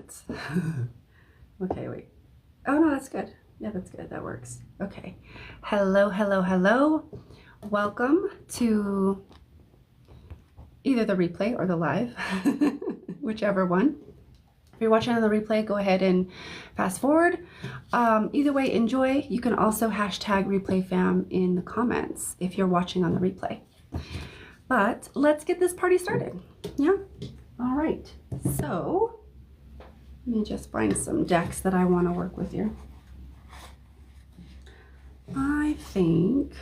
not. Okay, wait. Oh no, that's good. Yeah, that's good. That works. Okay. Hello, hello, hello. Welcome to either the replay or the live, whichever one. If you're watching on the replay, go ahead and fast forward. Either way, enjoy. You can also hashtag replay fam in the comments if you're watching on the replay. But let's get this party started. Yeah? All right. So let me just find some decks that I want to work with here. I think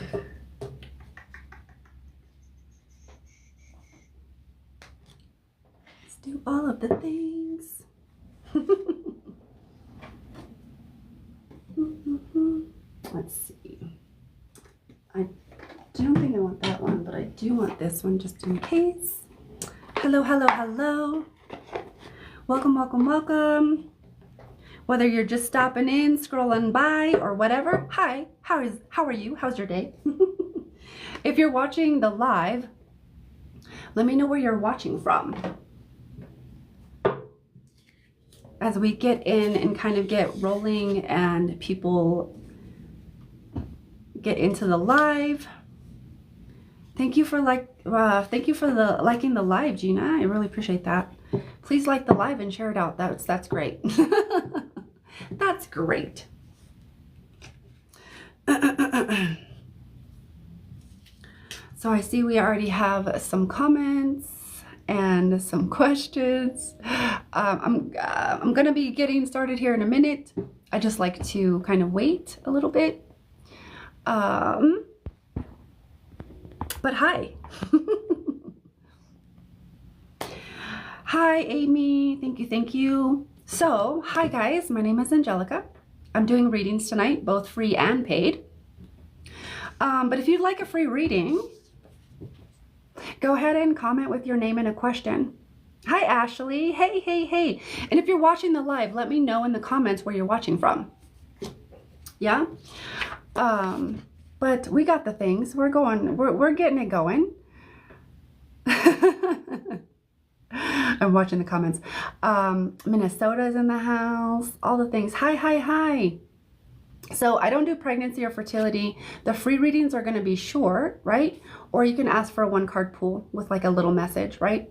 let's do all of the things. Let's see. I don't think I want that one, but I do want this one just in case. Hello, hello, hello. Welcome, welcome, welcome. Whether you're just stopping in, scrolling by, or whatever, hi, how are you? How's your day? If you're watching the live, let me know where you're watching from. As we get in and kind of get rolling and people get into the live. Thank you for liking the live, Gina. I really appreciate that. Please like the live and share it out. That's great. That's great. So I see we already have some comments and some questions. I'm gonna be getting started here in a minute. I just like to kind of wait a little bit. But hi. Hi, Amy. Thank you. So, hi guys, my name is Angelica. I'm doing readings tonight, both free and paid. But if you'd like a free reading, go ahead and comment with your name and a question. Hi, Ashley. Hey. And if you're watching the live, let me know in the comments where you're watching from. Yeah? But we got the things. We're getting it going. I'm watching the comments. Minnesota's in the house. All the things. Hi. So I don't do pregnancy or fertility. The free readings are going to be short, right? Or you can ask for a 1-card pool with like a little message, right?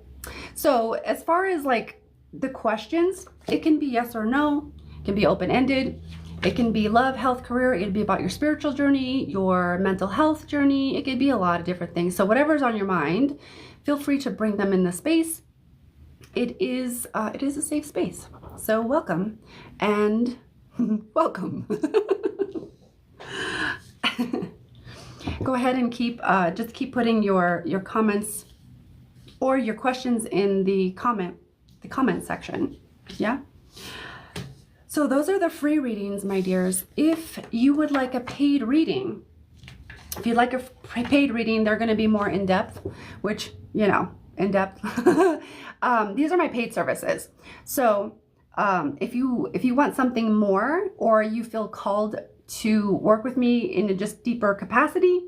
So as far as like the questions, it can be yes or no. It can be open-ended. It can be love, health, career. It could be about your spiritual journey, your mental health journey. It could be a lot of different things. So whatever's on your mind, feel free to bring them in the space. It is a safe space. So welcome and welcome. Go ahead and just keep putting your comments or your questions in the comment section. Yeah. So those are the free readings, my dears. If you would like a paid reading, if you'd like a paid reading, they're going to be more in depth, which, you know, in depth. These are my paid services. So if you want something more, or you feel called to work with me in a just deeper capacity,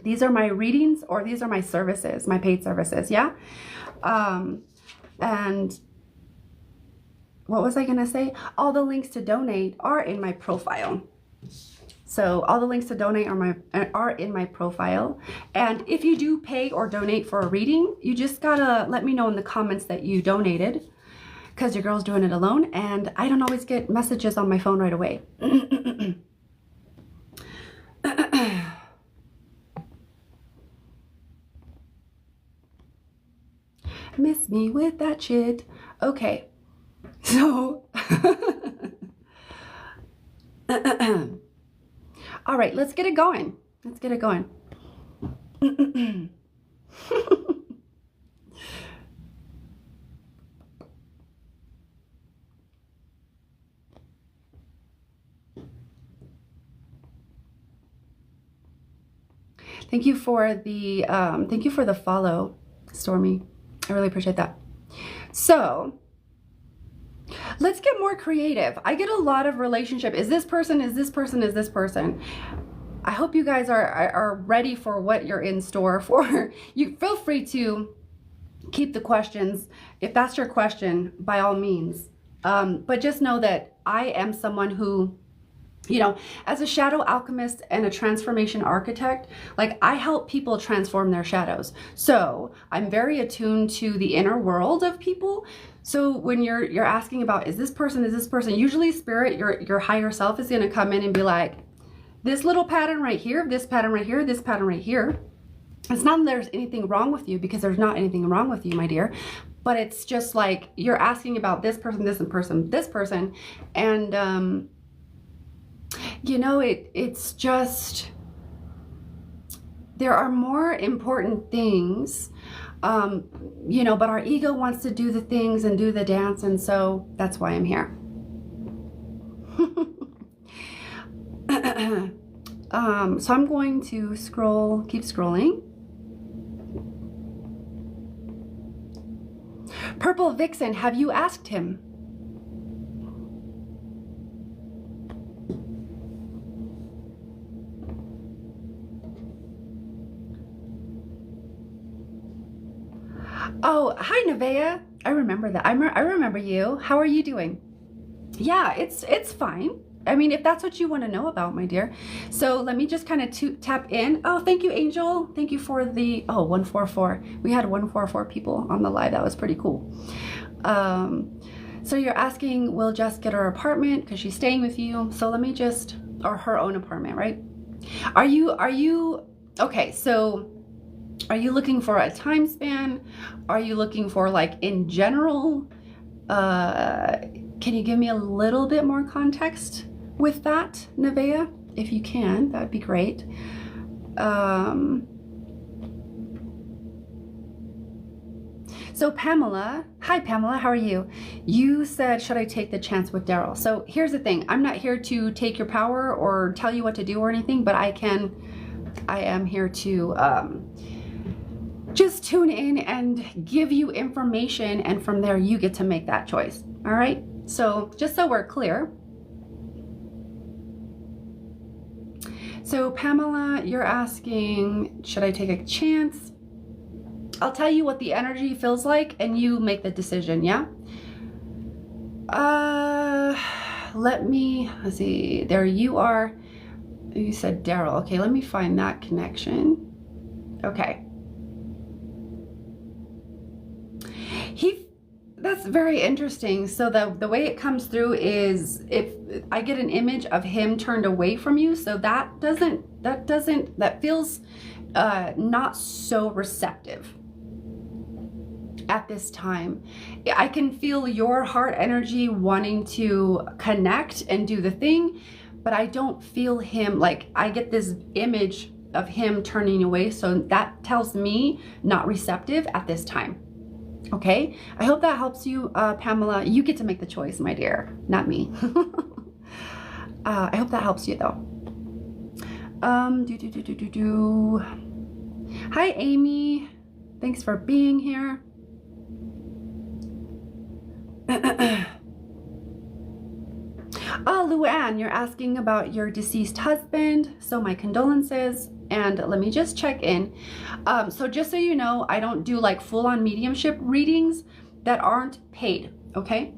these are my readings, or these are my services, my paid services. Yeah. And what was I going to say? All the links to donate are in my profile. So all the links to donate are in my profile. And if you do pay or donate for a reading, you just gotta let me know in the comments that you donated, because your girl's doing it alone and I don't always get messages on my phone right away. Miss me with that shit. Okay. So, all right, let's get it going. Let's get it going. Thank you for the follow, Stormy. I really appreciate that. So let's get more creative. I get a lot of relationship. Is this person? Is this person? Is this person? I hope you guys are ready for what you're in store for. You feel free to keep the questions. If that's your question, by all means, But just know that I am someone who, you know, as a shadow alchemist and a transformation architect, like I help people transform their shadows. So I'm very attuned to the inner world of people. So when you're asking about, is this person, usually spirit, your higher self is going to come in and be like, this little pattern right here, this pattern right here, this pattern right here. It's not that there's anything wrong with you, because there's not anything wrong with you, my dear. But it's just like you're asking about this person, this person, this person. And, you know, it's just, there are more important things, you know, but our ego wants to do the things and do the dance. And so that's why I'm here. So I'm going to keep scrolling. Purple Vixen, have you asked him? Oh, hi Nevaeh. I remember that. I remember you. How are you doing? Yeah, it's fine. I mean, if that's what you want to know about, my dear. So let me just kind of tap in. Oh, thank you, Angel. Thank you for the, 144. We had 144 people on the live. That was pretty cool. So you're asking, will Jess get her apartment because she's staying with you? So let me just, or her own apartment, right? Are you, okay, so are you looking for a time span? Are you looking for like in general? Can you give me a little bit more context with that, Nevaeh? If you can, that'd be great. So Pamela, hi Pamela, how are you? You said, should I take the chance with Daryl? So here's the thing. I'm not here to take your power or tell you what to do or anything, but I am here to just tune in and give you information, and from there you get to make that choice. All right? So just so we're clear. So Pamela, you're asking, should I take a chance? I'll tell you what the energy feels like and you make the decision, yeah? Let's see, there you are. You said Daryl. Okay, let me find that connection. Okay. That's very interesting. So the way it comes through is, if I get an image of him turned away from you, so that feels not so receptive at this time. I can feel your heart energy wanting to connect and do the thing, but I don't feel him, like I get this image of him turning away, so that tells me not receptive at this time. Okay, I hope that helps you, Pamela. You get to make the choice, my dear, not me. I hope that helps you though. Hi, Amy. Thanks for being here. Oh, Luann, you're asking about your deceased husband. So my condolences. And let me just check in. So just so you know, I don't do like full-on mediumship readings that aren't paid, okay?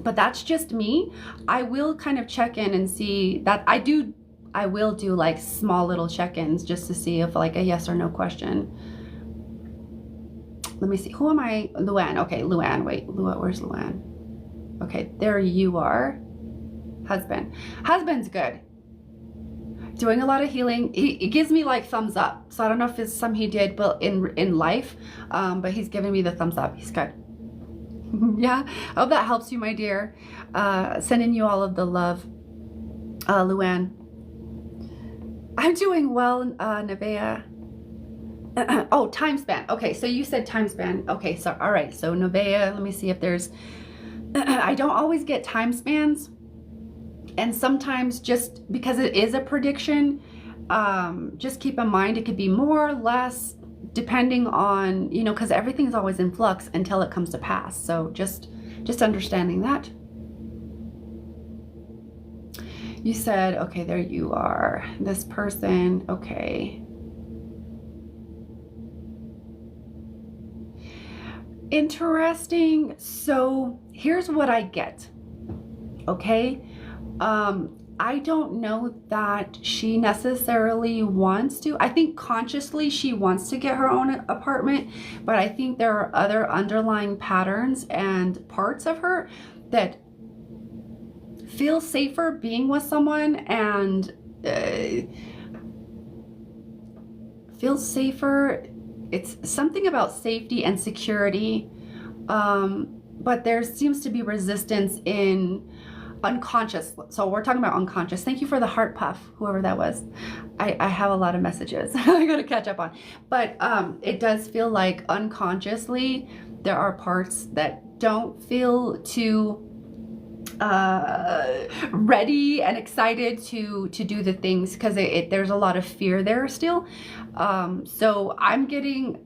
But that's just me. I will kind of check in and see that I will do like small little check-ins just to see if like a yes or no question. Let me see. Who am I? Luann. Okay, Luann. Wait, where's Luann? Okay, there you are. Husband. Husband's good. Doing a lot of healing. It gives me like thumbs up. So I don't know if it's some he did, but in life, but he's giving me the thumbs up. He's good. Yeah, I hope that helps you, my dear. Sending you all of the love, Luann. I'm doing well, Nevaeh. Oh, time span. Okay, so you said time span. Okay, so all right. So Nevaeh, let me see if there's. I don't always get time spans. And sometimes, just because it is a prediction, just keep in mind it could be more or less depending on, you know, because everything's always in flux until it comes to pass. So just understanding that. You said, okay, there you are. This person, okay. Interesting. So here's what I get. Okay. I don't know that she necessarily wants to. I think consciously she wants to get her own apartment, but I think there are other underlying patterns and parts of her that feel safer being with someone and feel safer. It's something about safety and security, but there seems to be resistance in unconscious. So we're talking about unconscious. Thank you for the heart puff, whoever that was. I have a lot of messages I gotta catch up on. But it does feel like unconsciously there are parts that don't feel too ready and excited to do the things, because there's a lot of fear there still. So I'm getting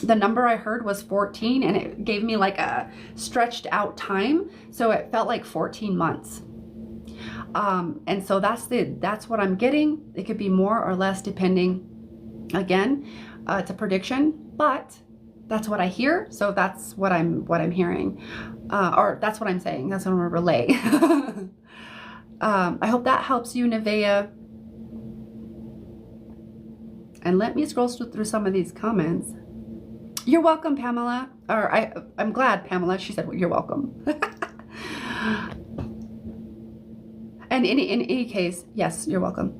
the number I heard was 14, and it gave me like a stretched out time, so it felt like 14 months. And so that's what I'm getting. It could be more or less depending. Again, it's a prediction, but that's what I hear. So that's what I'm hearing, or that's what I'm saying. That's what I'm gonna relay. I hope that helps you, Nevaeh. And let me scroll through some of these comments. You're welcome, Pamela. Or I'm glad, Pamela. She said, well, you're welcome. And in any case, yes, you're welcome.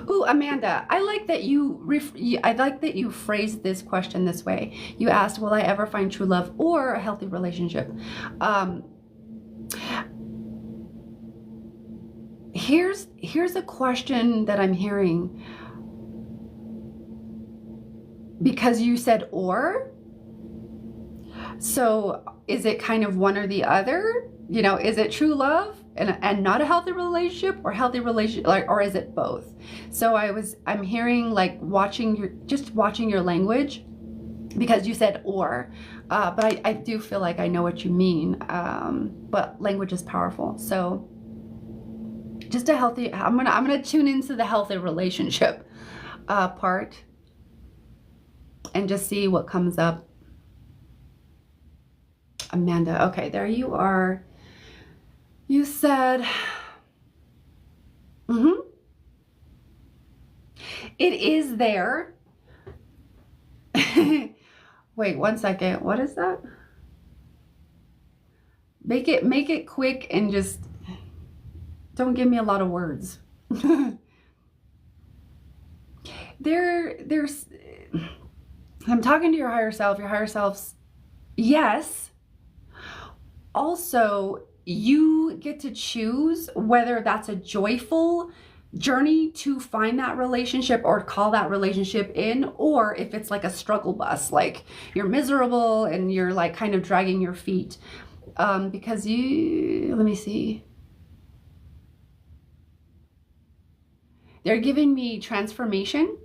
Ooh, Amanda, I like that you phrased this question this way. You asked, will I ever find true love or a healthy relationship? Here's a question that I'm hearing, because you said or. So is it kind of one or the other? You know, is it true love and not a healthy relationship, or healthy relationship, or is it both? So I'm hearing like watching your language, because you said or, but I do feel like I know what you mean. But language is powerful. So just a healthy, I'm gonna tune into the healthy relationship part and just see what comes up. Amanda, okay, there you are. You said, it is there. Wait 1 second. What is that? Make it quick and just don't give me a lot of words. There's I'm talking to your higher self. Your higher self's yes. Also, you get to choose whether that's a joyful journey to find that relationship or call that relationship in, or if it's like a struggle bus, like you're miserable and you're like kind of dragging your feet. Because let me see. They're giving me transformation,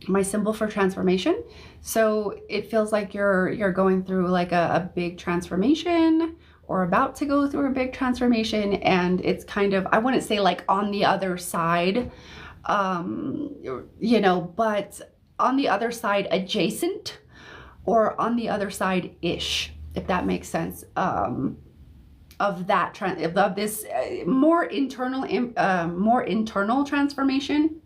my symbol for transformation. So it feels like you're going through like a big transformation, or about to go through a big transformation, and it's kind of, I wouldn't say like on the other side, you know, but on the other side adjacent, or on the other side ish, if that makes sense, of that of this more internal transformation,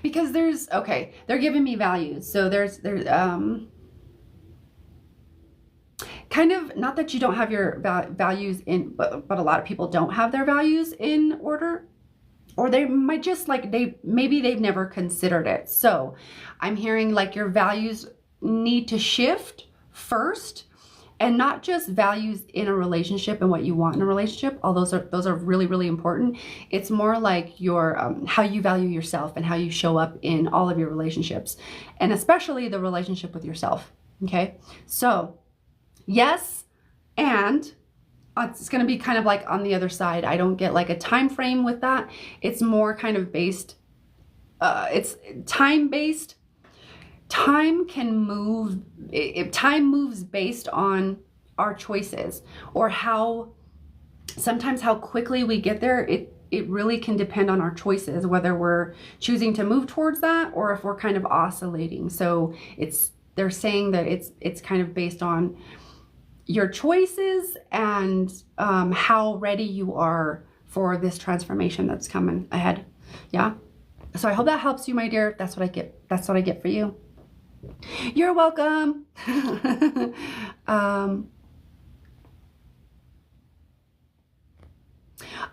because they're giving me values. So there's kind of, not that you don't have your values in, but a lot of people don't have their values in order, or they might just like, maybe they've never considered it. So I'm hearing like your values need to shift first, and not just values in a relationship and what you want in a relationship. All those are really, really important. It's more like your how you value yourself and how you show up in all of your relationships, and especially the relationship with yourself. Okay, so yes, and it's going to be kind of like on the other side. I don't get like a time frame with that. It's more kind of based. It's time based. Time can move, if time moves based on our choices, or how sometimes how quickly we get there, it really can depend on our choices, whether we're choosing to move towards that or if we're kind of oscillating. So they're saying that it's kind of based on your choices and how ready you are for this transformation that's coming ahead. Yeah. So I hope that helps you, my dear. That's what I get. That's what I get for you. You're welcome.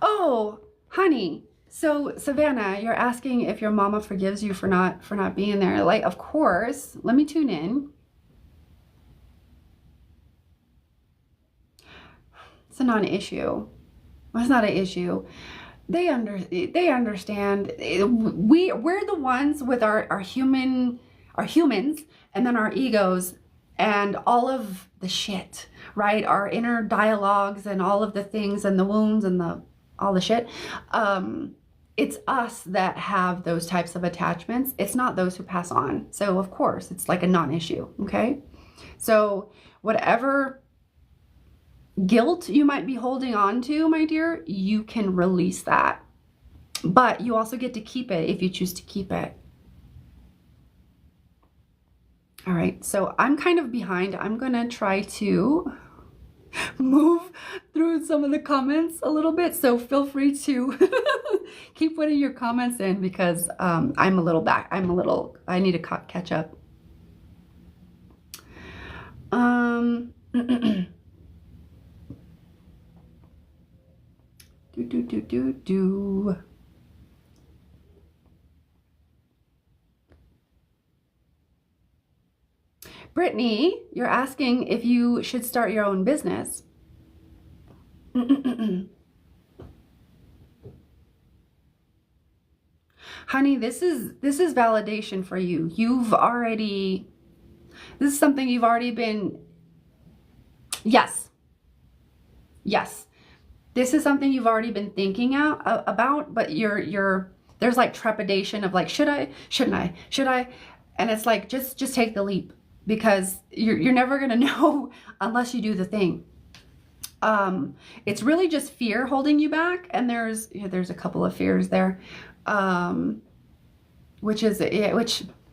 Oh, honey. So Savannah, you're asking if your mama forgives you for not being there. Like, of course. Let me tune in. It's a non-issue. It's not an issue. They understand. We're the ones with our humans and then our egos and all of the shit, right? Our inner dialogues and all of the things and the wounds and all the shit. It's us that have those types of attachments. It's not those who pass on. So of course, it's like a non-issue, okay? So whatever guilt you might be holding on to, my dear, you can release that. But you also get to keep it if you choose to keep it. All right, so I'm kind of behind. I'm gonna try to move through some of the comments a little bit. So feel free to keep putting your comments in because I'm a little back. I need to catch up. Do. Brittany, you're asking if you should start your own business. Honey, this is validation for you. This is something you've already been, yes. This is something you've already been thinking about, but there's like trepidation of like, should I, shouldn't I, should I? And it's like, just take the leap because you're never going to know unless you do the thing. It's really just fear holding you back. And there's a couple of fears there. Which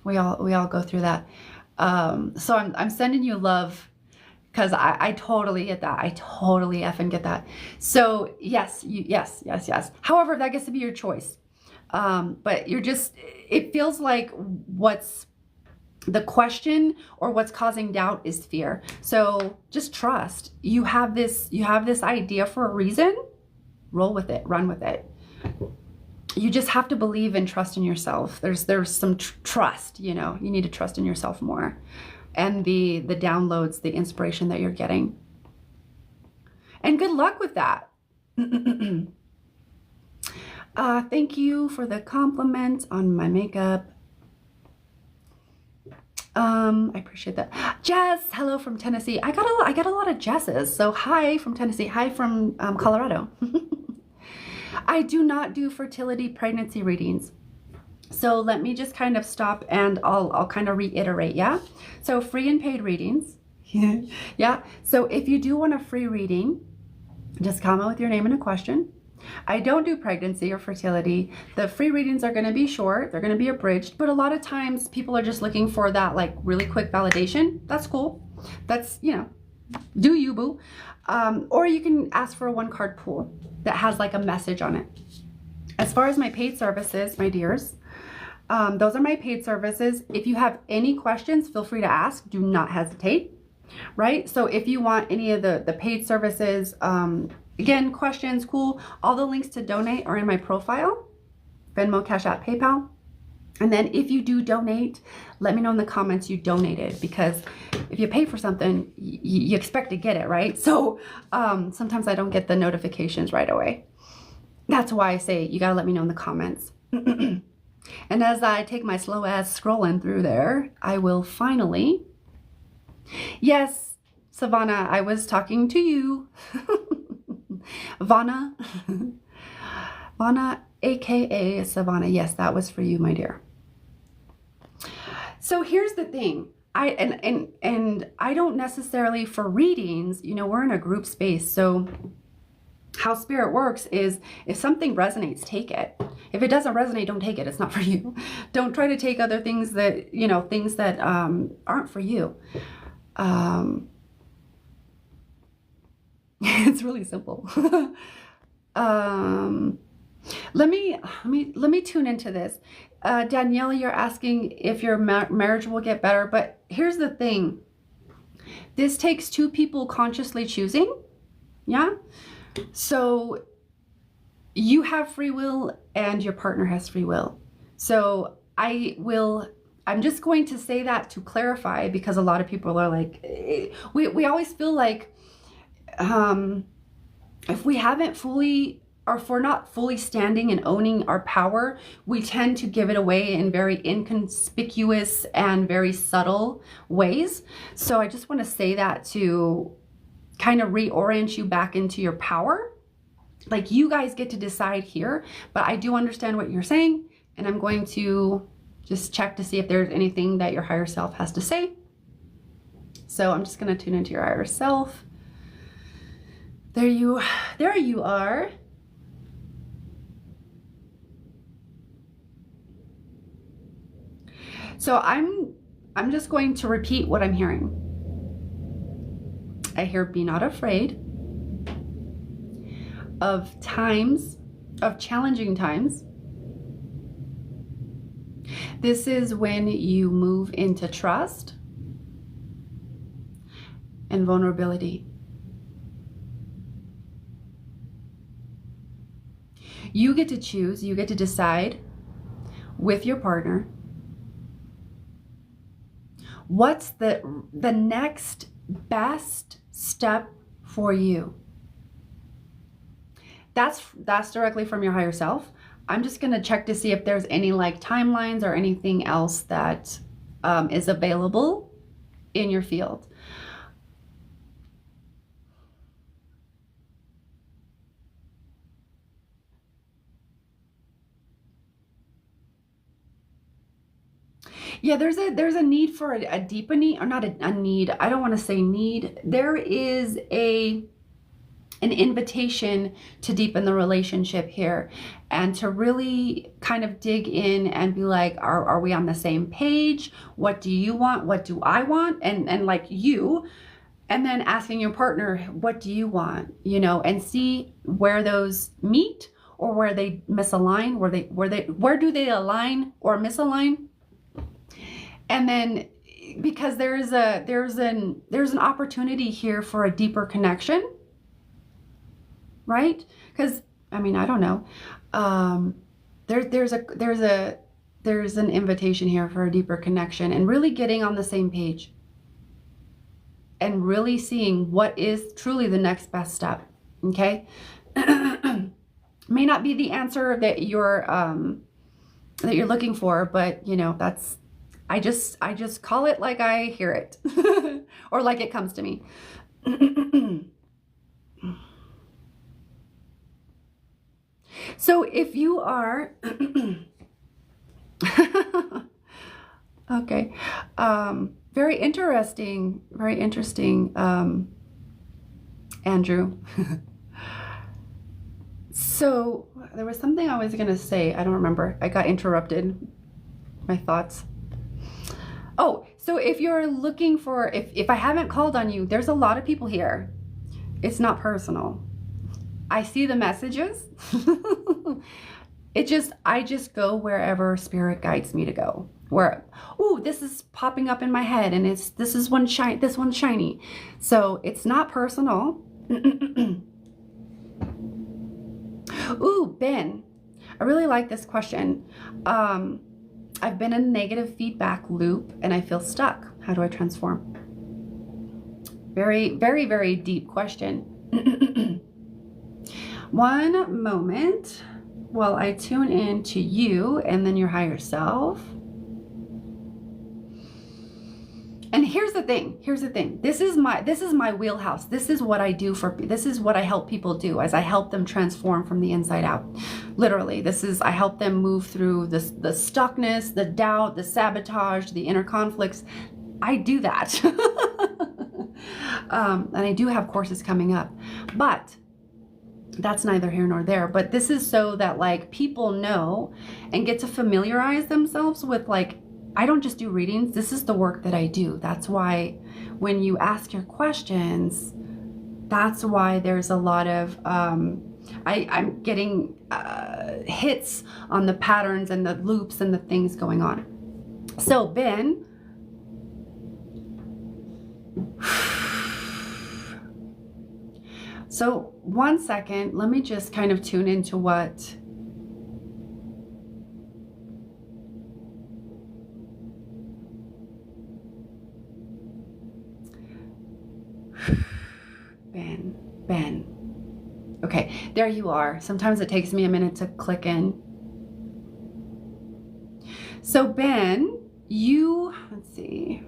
we all go through that. So I'm sending you love because I totally get that. I totally effing get that. So yes. However, that gets to be your choice. But it feels like what's the question or what's causing doubt is fear. So just trust. You have this idea for a reason. Roll with it, run with it. You just have to believe and trust in yourself. There's some trust, you need to trust in yourself more. And the downloads, the inspiration that you're getting. And good luck with that. Thank you for the compliment on my makeup. I appreciate that. Jess, hello from Tennessee. I got a lot of Jesses. So hi from Tennessee. Hi from Colorado. I do not do fertility pregnancy readings. So let me just kind of stop and I'll kind of reiterate, yeah? So free and paid readings. Yeah. So if you do want a free reading, just comment with your name and a question. I don't do pregnancy or fertility. The free readings are going to be short. They're going to be abridged. But a lot of times people are just looking for that like really quick validation. That's cool. That's, do you, boo. Or you can ask for a 1-card pool that has like a message on it. As far as my paid services, my dears, those are my paid services. If you have any questions, feel free to ask. Do not hesitate, right? So if you want any of the paid services, again, questions, cool. All the links to donate are in my profile, Venmo, Cash App, PayPal. And then if you do donate, let me know in the comments you donated, because if you pay for something, you expect to get it, right? So sometimes I don't get the notifications right away. That's why I say you gotta let me know in the comments. And as I take my slow ass scrolling through there, I will finally, yes, Savannah, I was talking to you. Vanna, aka Savannah. Yes, that was for you, my dear. So here's the thing. I don't necessarily for readings, we're in a group space. So how spirit works is if something resonates, take it. If it doesn't resonate, don't take it. It's not for you. Don't try to take other things that, things that aren't for you. It's really simple. Let me tune into this. Danielle, you're asking if your marriage will get better, but here's the thing. This takes two people consciously choosing. Yeah. So you have free will and your partner has free will. So I'm just going to say that to clarify, because a lot of people are like, we always feel like, if we haven't fully, or if we're not fully standing and owning our power, we tend to give it away in very inconspicuous and very subtle ways. So I just want to say that to kind of reorient you back into your power. Like, you guys get to decide here, but I do understand what you're saying, and I'm going to just check to see if there's anything that your higher self has to say. So I'm just going to tune into your higher self. There you are. So I'm just going to repeat what I'm hearing. I hear, be not afraid of times, of challenging times. This is when you move into trust and vulnerability. You get to choose, you get to decide with your partner what's the next best step for you. That's directly from your higher self. I'm just going to check to see if there's any like timelines or anything else that is available in your field. Yeah, there's a need for a deepening, or not a need. I don't want to say need. There is an invitation to deepen the relationship here, and to really kind of dig in and be like, are we on the same page? What do you want? What do I want? And like you, and then asking your partner, what do you want? And see where those meet or where they misalign, where do they align or misalign? And then, because there's an opportunity here for a deeper connection, right? Because I don't know. There's an invitation here for a deeper connection, and really getting on the same page, and really seeing what is truly the next best step. Okay, may not be the answer that you're looking for, but that's. I just call it like I hear it or like it comes to me. So if you are, okay, very interesting, Andrew. So there was something I was going to say. I don't remember. I got interrupted. My thoughts. Oh, so if you're looking for, if I haven't called on you, there's a lot of people here. It's not personal. I see the messages. I just go wherever spirit guides me to go. This is popping up in my head, and this one's shiny. So it's not personal. Ooh, Ben, I really like this question. I've been in a negative feedback loop and I feel stuck. How do I transform? Very, very, very deep question. One moment while I tune in to you and then your higher self. And here's the thing. This is my wheelhouse. This is what I do this is what I help people do, as I help them transform from the inside out. Literally, I help them move through the stuckness, the doubt, the sabotage, the inner conflicts. I do that. And I do have courses coming up. But that's neither here nor there. But this is so that like people know and get to familiarize themselves with like, I don't just do readings. This is the work that I do. That's why when you ask your questions, that's why there's a lot of, I'm getting hits on the patterns and the loops and the things going on. So Ben, so 1 second, let me just kind of tune into what Ben. Okay, there you are. Sometimes it takes me a minute to click in. So Ben, let's see.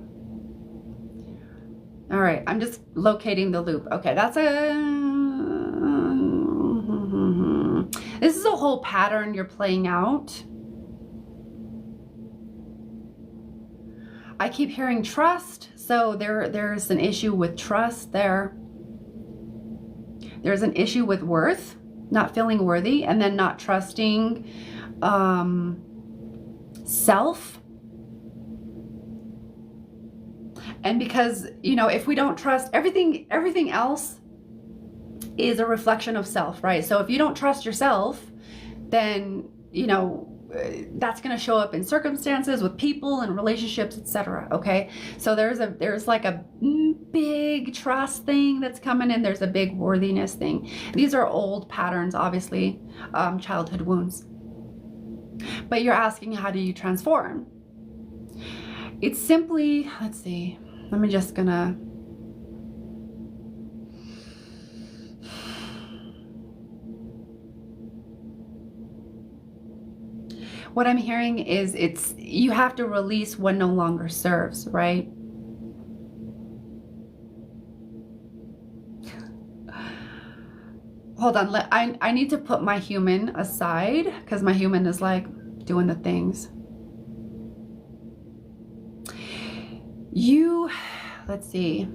All right, I'm just locating the loop. Okay, this is a whole pattern you're playing out. I keep hearing trust. So there's an issue with trust there. There's an issue with worth, not feeling worthy, and then not trusting self. And because, if we don't trust everything else is a reflection of self, right? So if you don't trust yourself, then, that's going to show up in circumstances with people and relationships, etc. Okay. So there's like a big trust thing that's coming in. There's a big worthiness thing. These are old patterns, obviously, childhood wounds. But you're asking, how do you transform? It's simply, let's see, what I'm hearing is you have to release what no longer serves, right? Hold on, I need to put my human aside because my human is like doing the things. Let's see.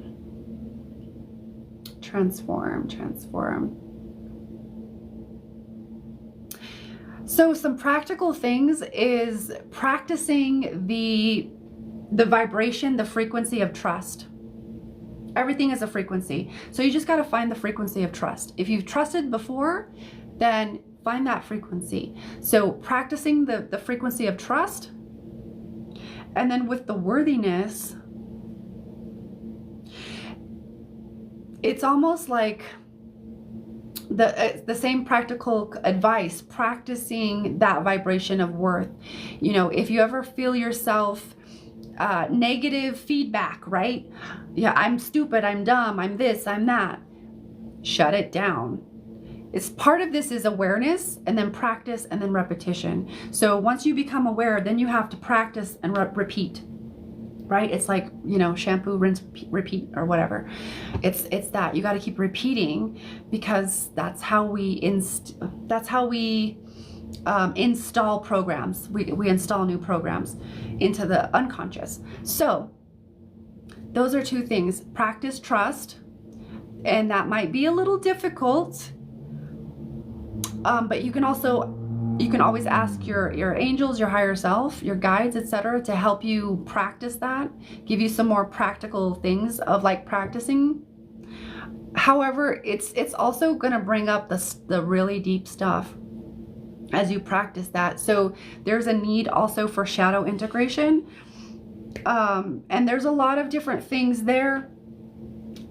Transform. So some practical things is practicing the vibration, the frequency of trust. Everything is a frequency. So you just got to find the frequency of trust. If you've trusted before, then find that frequency. So practicing the frequency of trust. And then with the worthiness, it's almost like the same practical advice, practicing that vibration of worth. If you ever feel yourself negative feedback, right? Yeah, I'm stupid, I'm dumb, I'm this, I'm that. Shut it down. It's part of this is awareness, and then practice, and then repetition. So once you become aware, then you have to practice and repeat. Right? It's like, shampoo, rinse, repeat, or whatever. It's that you got to keep repeating, because that's how we install programs. We install new programs into the unconscious. So those are two things. Practice trust, and that might be a little difficult, but you can always ask your angels, your higher self, your guides, etc., to help you practice that, give you some more practical things of like practicing. However, it's also going to bring up the really deep stuff as you practice that. So there's a need also for shadow integration, and there's a lot of different things there.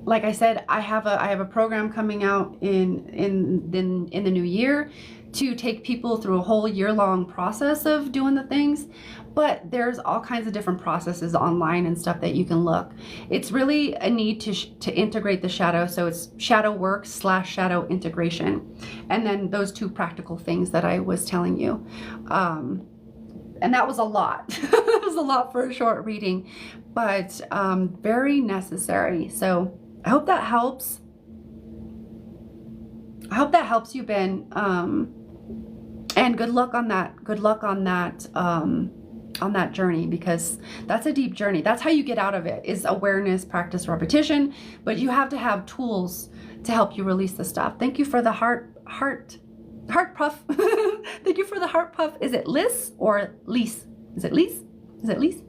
Like I said, I have a program coming out in the new year to take people through a whole year-long process of doing the things. But there's all kinds of different processes online and stuff that you can look. It's really a need to integrate the shadow. So it's shadow work / shadow integration. And then those two practical things that I was telling you. And that was a lot. That was a lot for a short reading, but very necessary. So I hope that helps. I hope that helps you, Ben. And good luck on that. Good luck on that journey, because that's a deep journey. That's how you get out of it, is awareness, practice, repetition. But you have to have tools to help you release the stuff. Thank you for the heart heart puff. Thank you for the heart puff. Is it Liz or Lise? Is it Lise? Is it Lise?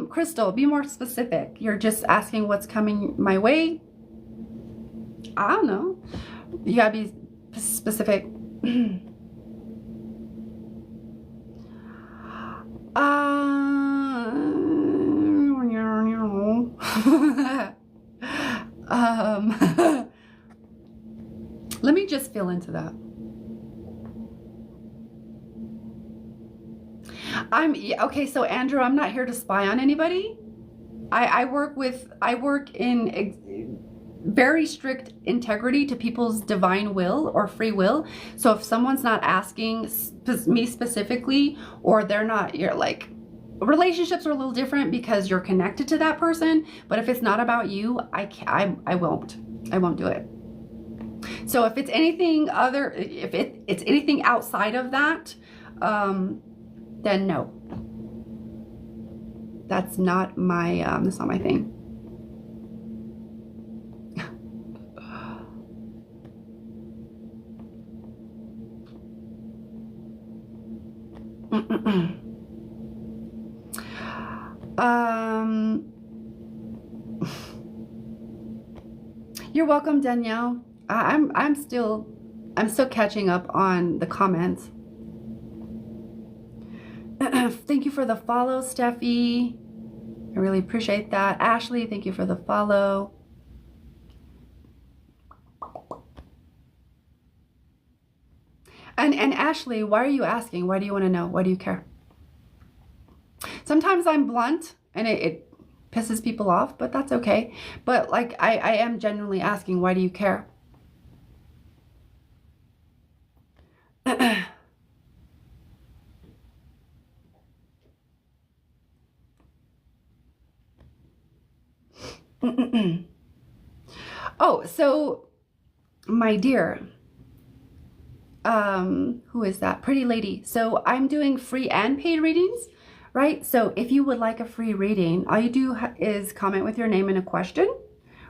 Crystal, be more specific. You're just asking what's coming my way. I don't know. You gotta be specific. Let me just feel into that. Okay, so Andrew, I'm not here to spy on anybody. I work in very strict integrity to people's divine will or free will. So if someone's not asking me specifically, or they're not, you're like, relationships are a little different because you're connected to that person. But if it's not about you, I won't do it. So if it's anything other, if it's anything outside of that, then no. That's not my thing. You're welcome, Danielle. I'm still catching up on the comments. Thank you for the follow, Steffi. I really appreciate that. Ashley, thank you for the follow. And Ashley, why are you asking? Why do you want to know? Why do you care? Sometimes I'm blunt and it pisses people off, but that's okay. But like I am genuinely asking, why do you care? Oh, so my dear, who is that? Pretty lady. So I'm doing free and paid readings, right? So if you would like a free reading, all you do is comment with your name and a question,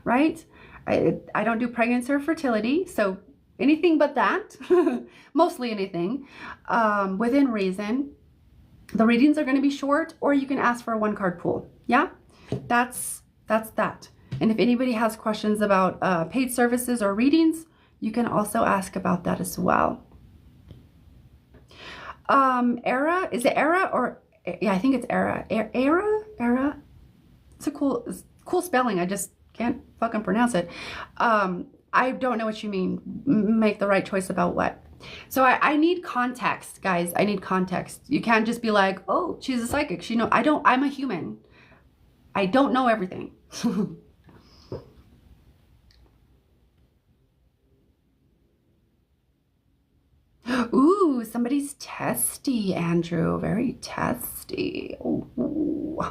right? I don't do pregnancy or fertility, so anything but that, mostly anything, within reason. The readings are going to be short, or you can ask for a 1-card pool. Yeah, that's that. And if anybody has questions about paid services or readings, you can also ask about that as well. Era, is it Era or, yeah, I think it's Era. Era. It's a cool spelling. I just can't fucking pronounce it. I don't know what you mean. Make the right choice about what. So I need context, guys. I need context. You can't just be like, oh, she's a psychic. I'm a human. I don't know everything. Ooh, somebody's testy, Andrew. Very testy. Ooh.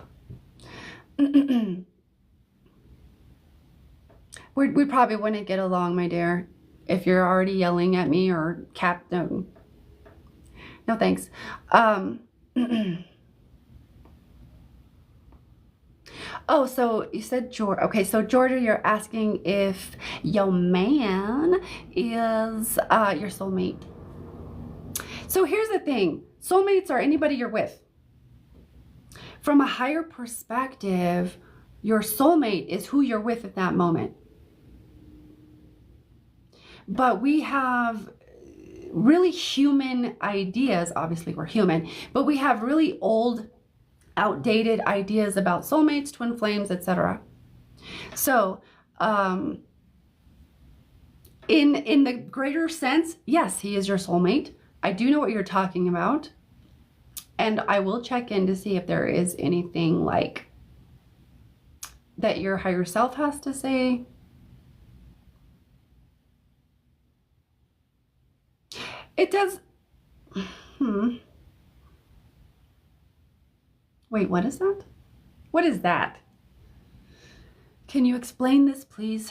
We probably wouldn't get along, my dear, if you're already yelling at me or no thanks. Oh, so you said Georgia. Okay, so Georgia, you're asking if your man is your soulmate. So here's the thing. Soulmates are anybody you're with. From a higher perspective, your soulmate is who you're with at that moment. But we have really human ideas. Obviously, we're human, but we have really old, outdated ideas about soulmates, twin flames, etc. So, in the greater sense, yes, he is your soulmate. I do know what you're talking about, and I will check in to see if there is anything like that your higher self has to say. It does. Wait, what is that? What is that? Can you explain this, please?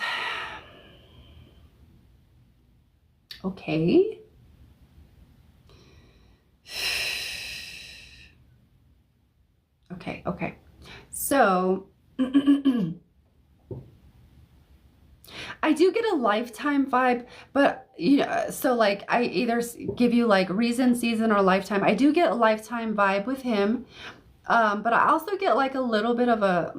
Okay. Okay. So I do get a lifetime vibe, but you know, so like I either give you like reason, season, or lifetime. I do get a lifetime vibe with him, but I also get like a little bit of a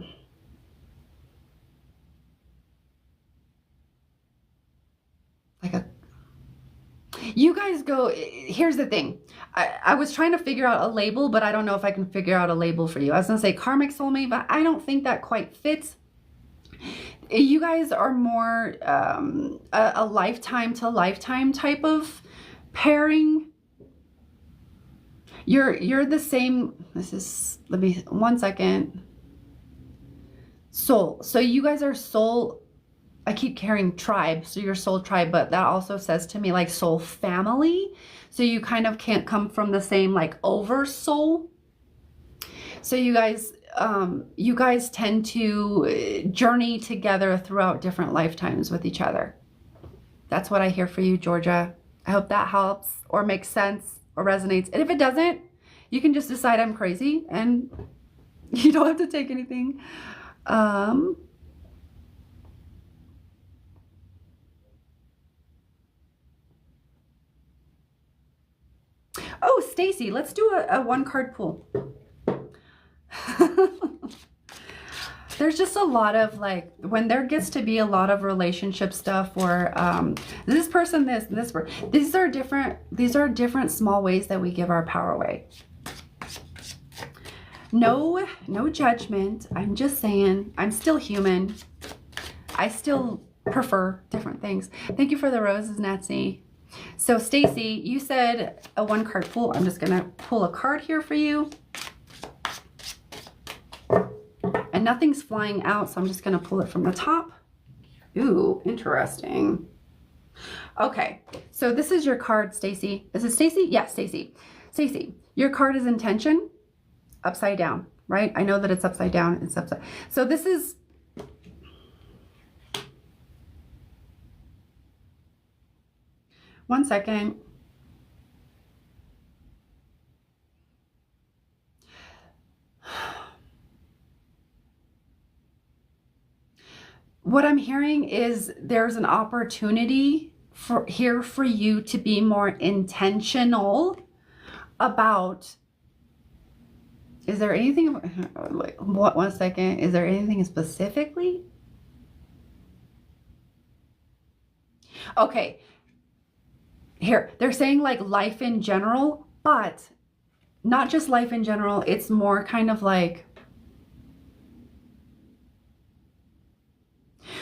you guys go, here's the thing. I was trying to figure out a label, but I don't know if I can figure out a label for you. I was gonna say karmic soulmate, but I don't think that quite fits. You guys are more a lifetime to lifetime type of pairing. You're the same. This is, let me, one second. Soul. So you guys are soul. I keep carrying tribe, so you're soul tribe, but that also says to me like soul family. So you kind of can't come from the same like over soul. So you guys tend to journey together throughout different lifetimes with each other. That's what I hear for you, Georgia. I hope that helps or makes sense or resonates. And if it doesn't, you can just decide I'm crazy and you don't have to take anything. Oh, Stacy, let's do a one card pull. There's just a lot of like, when there gets to be a lot of relationship stuff or this person, this person, these are different small ways that we give our power away. No judgment. I'm just saying, I'm still human. I still prefer different things. Thank you for the roses, Natsy. So Stacy, you said a one card pull. I'm just gonna pull a card here for you. And nothing's flying out, so I'm just gonna pull it from the top. Ooh, interesting. Okay, so this is your card, Stacy. Is it Stacy? Yeah, Stacy. Stacy, your card is intention, upside down, right? I know that it's upside down, it's upside. So this is, one second. What I'm hearing is there's an opportunity here for you to be more intentional about, is there anything, what, one second, is there anything specifically? Okay. Here, they're saying like life in general, but not just life in general. It's more kind of like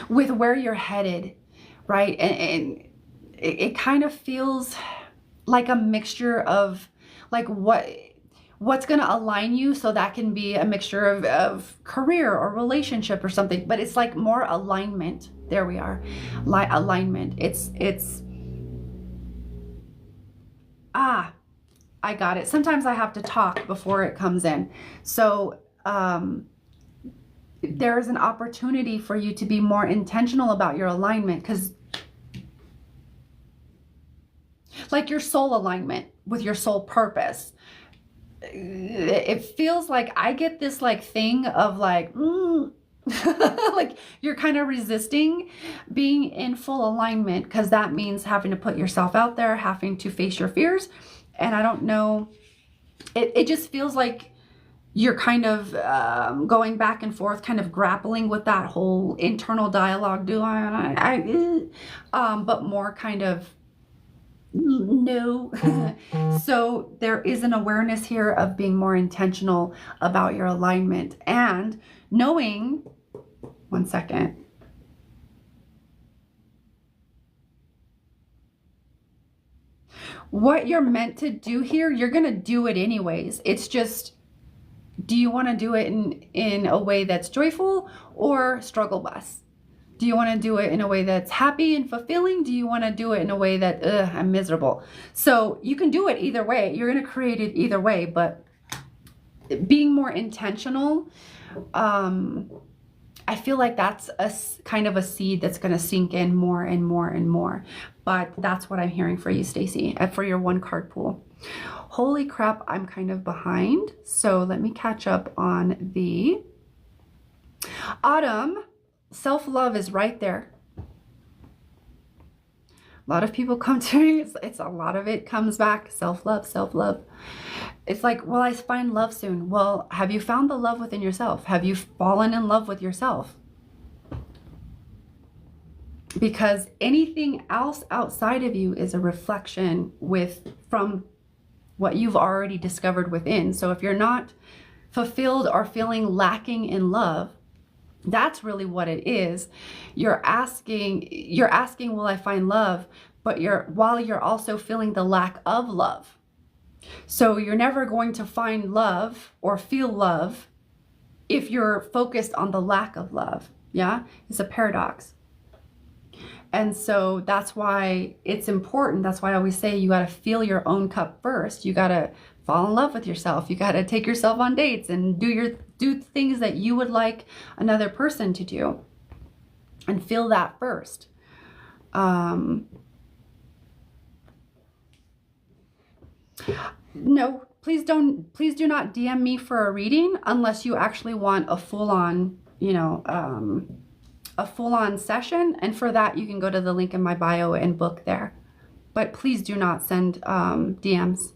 with where you're headed, right? And it kind of feels like a mixture of like what's going to align you. So that can be a mixture of career or relationship or something, but it's like more alignment. There we are. Alignment. It's I got it. Sometimes I have to talk before it comes in. So there is an opportunity for you to be more intentional about your alignment, because like your soul alignment with your soul purpose, it feels like I get this like thing of like, like you're kind of resisting being in full alignment, because that means having to put yourself out there, having to face your fears. And I don't know, it just feels like you're kind of going back and forth, kind of grappling with that whole internal dialogue. But more kind of no. So there is an awareness here of being more intentional about your alignment and knowing, one second. What you're meant to do here, you're going to do it anyways. It's just, do you want to do it in a way that's joyful or struggle bus? Do you want to do it in a way that's happy and fulfilling? Do you want to do it in a way that, I'm miserable? So you can do it either way. You're going to create it either way, but being more intentional, I feel like that's a kind of a seed that's going to sink in more and more and more. But that's what I'm hearing for you, Stacy, for your one card pool. Holy crap, I'm kind of behind. So let me catch up on the Autumn. Self-love is right there. A lot of people come to me, it's a lot of it comes back, self-love, self-love. It's like, will I find love soon? Well, have you found the love within yourself? Have you fallen in love with yourself? Because anything else outside of you is a reflection from what you've already discovered within. So if you're not fulfilled or feeling lacking in love, that's really what it is. You're asking, will I find love? But while you're also feeling the lack of love. So you're never going to find love or feel love if you're focused on the lack of love. Yeah, it's a paradox. And so that's why it's important. That's why I always say you got to fill your own cup first. You got to fall in love with yourself. You got to take yourself on dates and do things that you would like another person to do, and feel that first. No, please do not DM me for a reading unless you actually want a full-on, a full-on session. And for that, you can go to the link in my bio and book there. But please do not send DMs.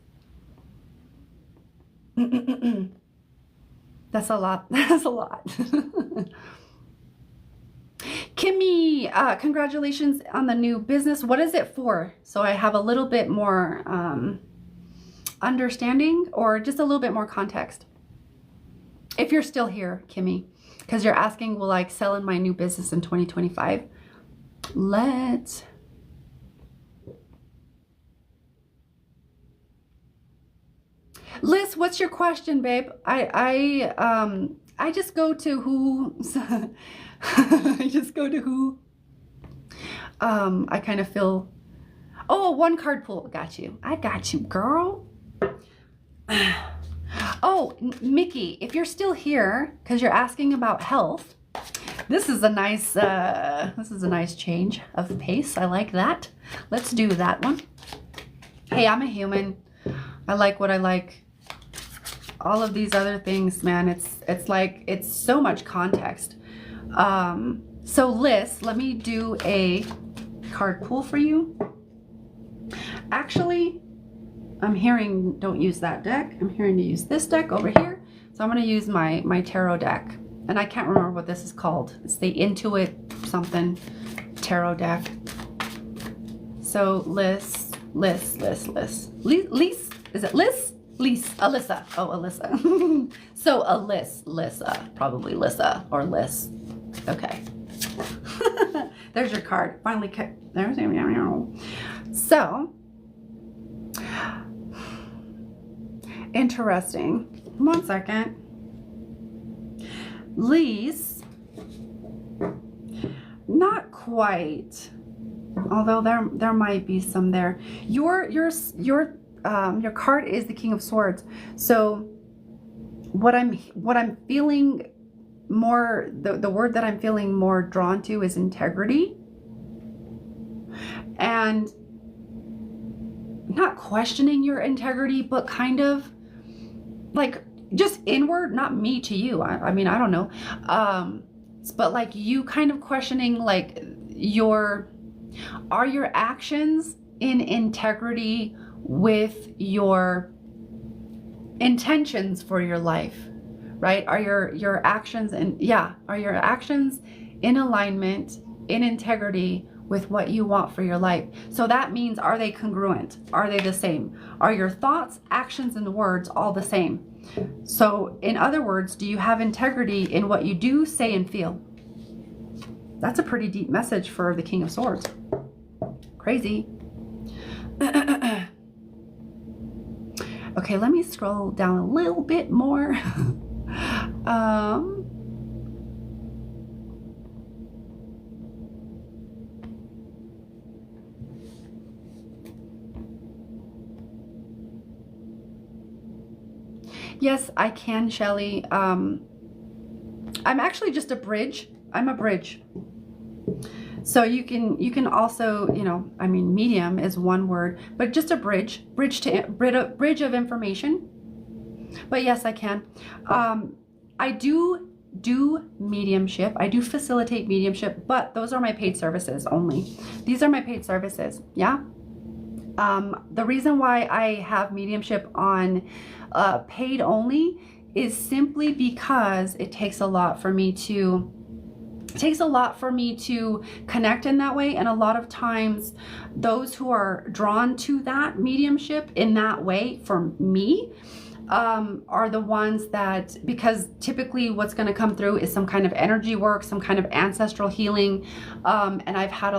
That's a lot. That's a lot. Kimmy, congratulations on the new business. What is it for? So I have a little bit more understanding, or just a little bit more context. If you're still here, Kimmy, because you're asking, will I excel in my new business in 2025? Liz, what's your question, babe? I just go to who. I just go to who. I kind of feel. Oh, one card pull. Got you. I got you, girl. Oh, Mickey, if you're still here because you're asking about health, this is a nice change of pace. I like that. Let's do that one. Hey, I'm a human. I like what I like. All of these other things, man, it's like, it's so much context. So Liz, let me do a card pull for you. Actually, I'm hearing don't use that deck. I'm hearing to use this deck over here. So I'm going to use my tarot deck. And I can't remember what this is called. It's the Intuit something tarot deck. So Liz. Is it Liz? Alyssa. Oh, Alyssa. So Alyssa. Probably Lissa or Liz. Okay. There's your card. Finally, there's. So, interesting. 1 second. Liz, not quite. Although there might be some there. Your card is the King of Swords. So what I'm feeling more, the word that I'm feeling more drawn to is integrity. And not questioning your integrity, but kind of like just inward, not me to you. I mean, I don't know. But like you kind of questioning like are your actions in integrity with your intentions for your life, right? Are your actions are your actions in alignment, in integrity with what you want for your life? So that means, are they congruent? Are they the same? Are your thoughts, actions, and words all the same? So in other words, do you have integrity in what you do, say, and feel? That's a pretty deep message for the King of Swords. Crazy. Okay, let me scroll down a little bit more. Yes, I can, Shelly. I'm actually just a bridge. I'm a bridge. So you can also, I mean, medium is one word, but just a bridge of information. But yes, I can. I do do mediumship. I do facilitate mediumship, but those are my paid services only. These are my paid services. Yeah. The reason why I have mediumship on paid only is simply because it takes a lot for me to connect in that way. And a lot of times those who are drawn to that mediumship in that way for me are the ones that, because typically what's going to come through is some kind of energy work, some kind of ancestral healing. And I've had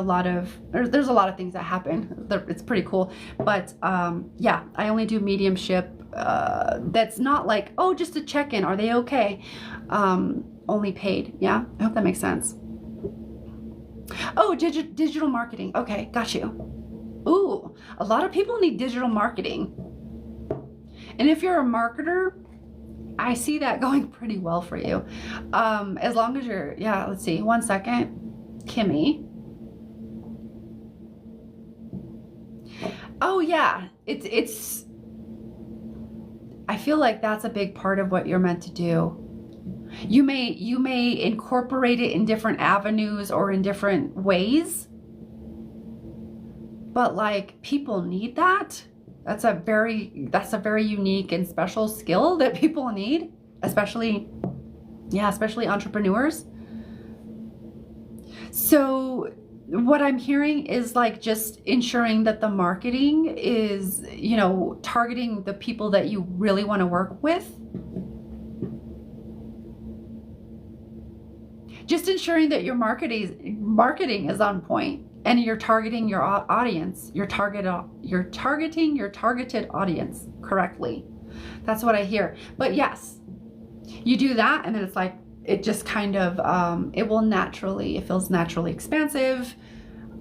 there's a lot of things that happen. It's pretty cool. But yeah, I only do mediumship that's not like, oh, just a check-in. Are they okay? Only paid. Yeah, I hope that makes sense. Oh, digital marketing. Okay, got you. Ooh, a lot of people need digital marketing. And if you're a marketer, I see that going pretty well for you. As long as you're, yeah, let's see, 1 second. Kimmy. Oh yeah, it's, I feel like that's a big part of what you're meant to do. You may incorporate it in different avenues or in different ways, but like people need that. That's a very unique and special skill that people need, especially entrepreneurs. So what I'm hearing is like just ensuring that the marketing is, targeting the people that you really want to work with. Just ensuring that your marketing is on point and you're targeting your audience, you're targeting your targeted audience correctly. That's what I hear. But yes, you do that and then it's like, it just kind of, it feels naturally expansive.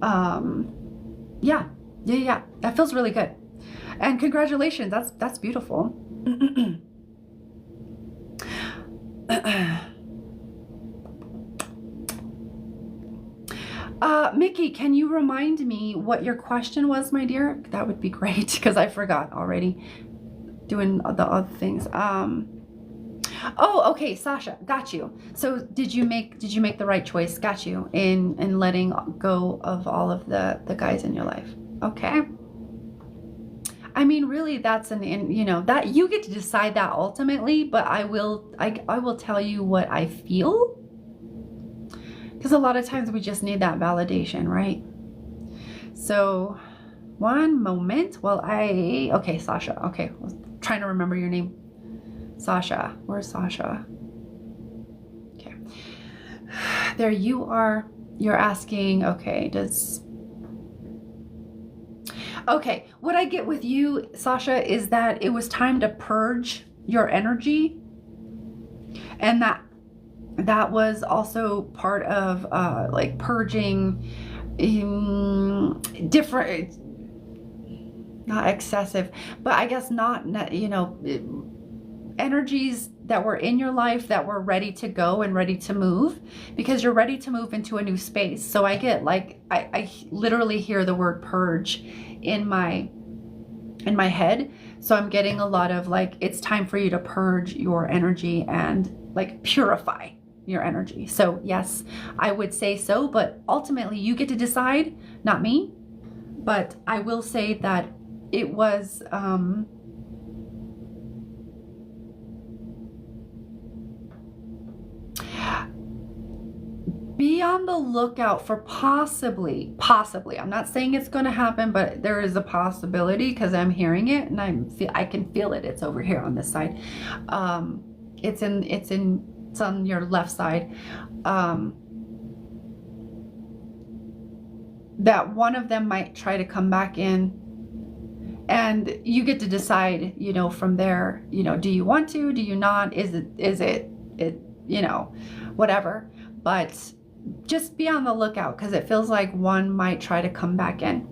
Yeah, that feels really good. And congratulations, that's beautiful. Mickey, can you remind me what your question was, my dear? That would be great because I forgot already doing the other things. Oh, okay, Sasha, got you. So did you make the right choice? Got you in letting go of all of the guys in your life. Okay. I mean, really, that's that you get to decide that ultimately, but I will tell you what I feel. Because a lot of times we just need that validation, right? So, one moment while okay, Sasha. Okay, I was trying to remember your name. Sasha. Where's Sasha? Okay. There you are. You're asking, okay, okay, what I get with you, Sasha, is that it was time to purge your energy. And that was also part of like purging different, not excessive, but I guess not energies that were in your life that were ready to go and ready to move, because you're ready to move into a new space. So I get like, I literally hear the word purge in my head. So I'm getting a lot of like, it's time for you to purge your energy and like purify your energy. So yes, I would say so, but ultimately you get to decide, not me. But I will say that it was be on the lookout for possibly, I'm not saying it's going to happen, but there is a possibility, because I'm hearing it and I can feel it. It's over here on this side. It's on your left side. That one of them might try to come back in, and you get to decide, from there, do you want to, do you not, is it whatever. But just be on the lookout, because it feels like one might try to come back in.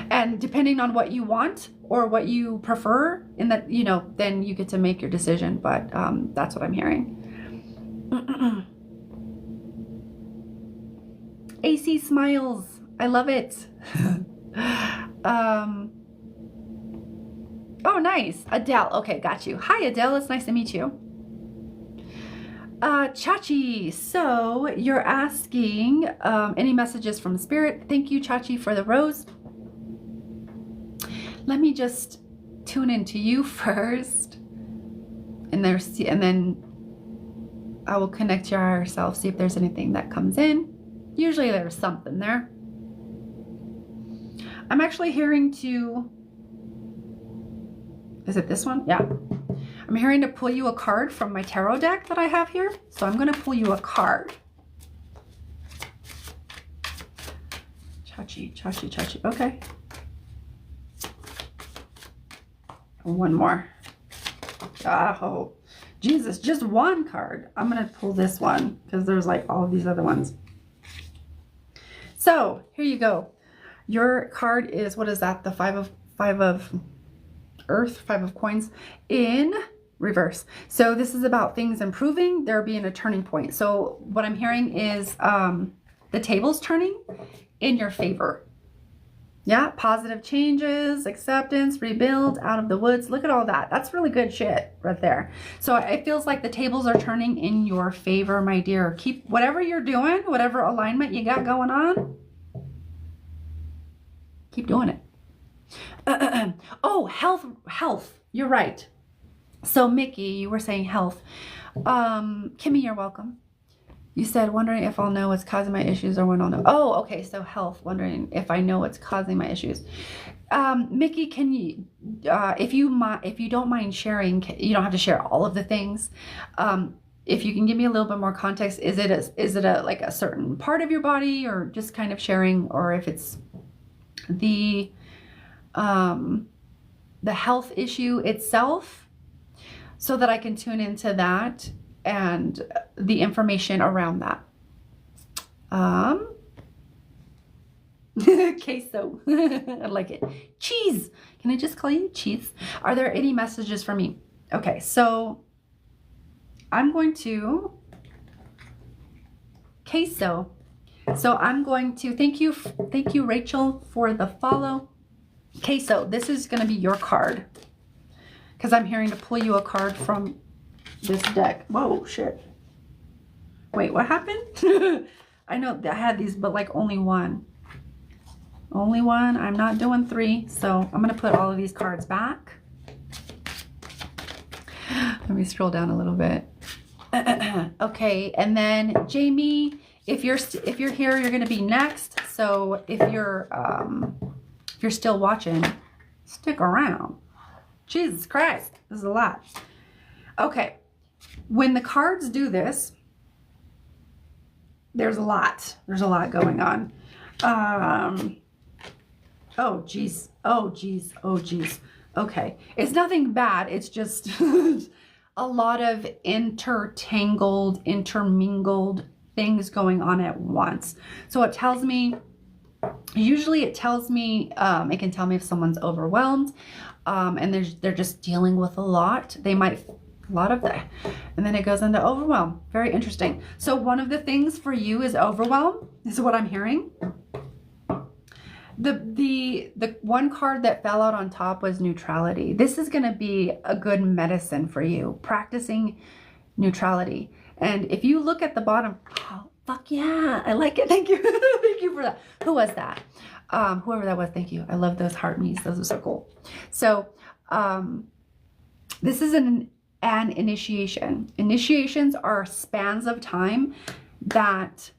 And depending on what you want or what you prefer, in that, then you get to make your decision. But that's what I'm hearing. AC smiles. I love it. Oh, nice. Adele. Okay, got you. Hi, Adele. It's nice to meet you. Chachi, so you're asking any messages from Spirit. Thank you, Chachi, for the rose. Let me just tune into you first, and then I will connect to our self, see if there's anything that comes in. Usually there's something there. I'm actually hearing to, is it this one? Yeah. I'm hearing to pull you a card from my tarot deck that I have here. So I'm going to pull you a card. Chachi, Chachi, Chachi. Okay. One more. Oh, Jesus, just one card. I'm going to pull this one because there's like all of these other ones. So here you go. Your card is, what is that? The five of earth, 5 of coins in reverse. So this is about things improving, there being a turning point. So what I'm hearing is the tables turning in your favor. Yeah, positive changes, acceptance, rebuild, out of the woods. Look at all that. That's really good shit right there. So it feels like the tables are turning in your favor, my dear. Keep whatever you're doing, whatever alignment you got going on, keep doing it. Oh, health. You're right. So Mickey, you were saying health. Kimmy, you're welcome. You said, wondering if I'll know what's causing my issues or when I'll know. Oh, okay. So health, wondering if I know what's causing my issues. Mickey, can you, if you don't mind sharing, you don't have to share all of the things. If you can give me a little bit more context, is it like a certain part of your body, or just kind of sharing, or if it's the health issue itself, so that I can tune into that and the information around that. Queso. I like it. Cheese. Can I just call you cheese? Are there any messages for me? Okay, so I'm going to queso. So I'm going to thank you, Rachel, for the follow. Queso, this is going to be your card, because I'm hearing to pull you a card from this deck. Whoa, shit. Wait, what happened? I know I had these, but like only one. Only one. I'm not doing 3. So I'm going to put all of these cards back. Let me scroll down a little bit. Okay, and then Jamie, if you're here, you're going to be next. So if you're still watching, stick around. Jesus Christ, this is a lot. Okay, when the cards do this, there's a lot. There's a lot going on. Oh geez. Oh geez. Oh geez. Okay, it's nothing bad. It's just a lot of intermingled things going on at once. So it tells me, usually it tells me, it can tell me if someone's overwhelmed, and they're just dealing with a lot. They might, a lot of that, and then it goes into overwhelm. Very interesting. So one of the things for you is overwhelm. This is what I'm hearing. The one card that fell out on top was neutrality. This is going to be a good medicine for you, practicing neutrality. And if you look at the bottom, oh, fuck yeah, I like it. Thank you. Thank you for that. Who was that? Whoever that was, thank you. I love those heart me's. Those are so cool. So this is an initiation. Initiations are spans of time that,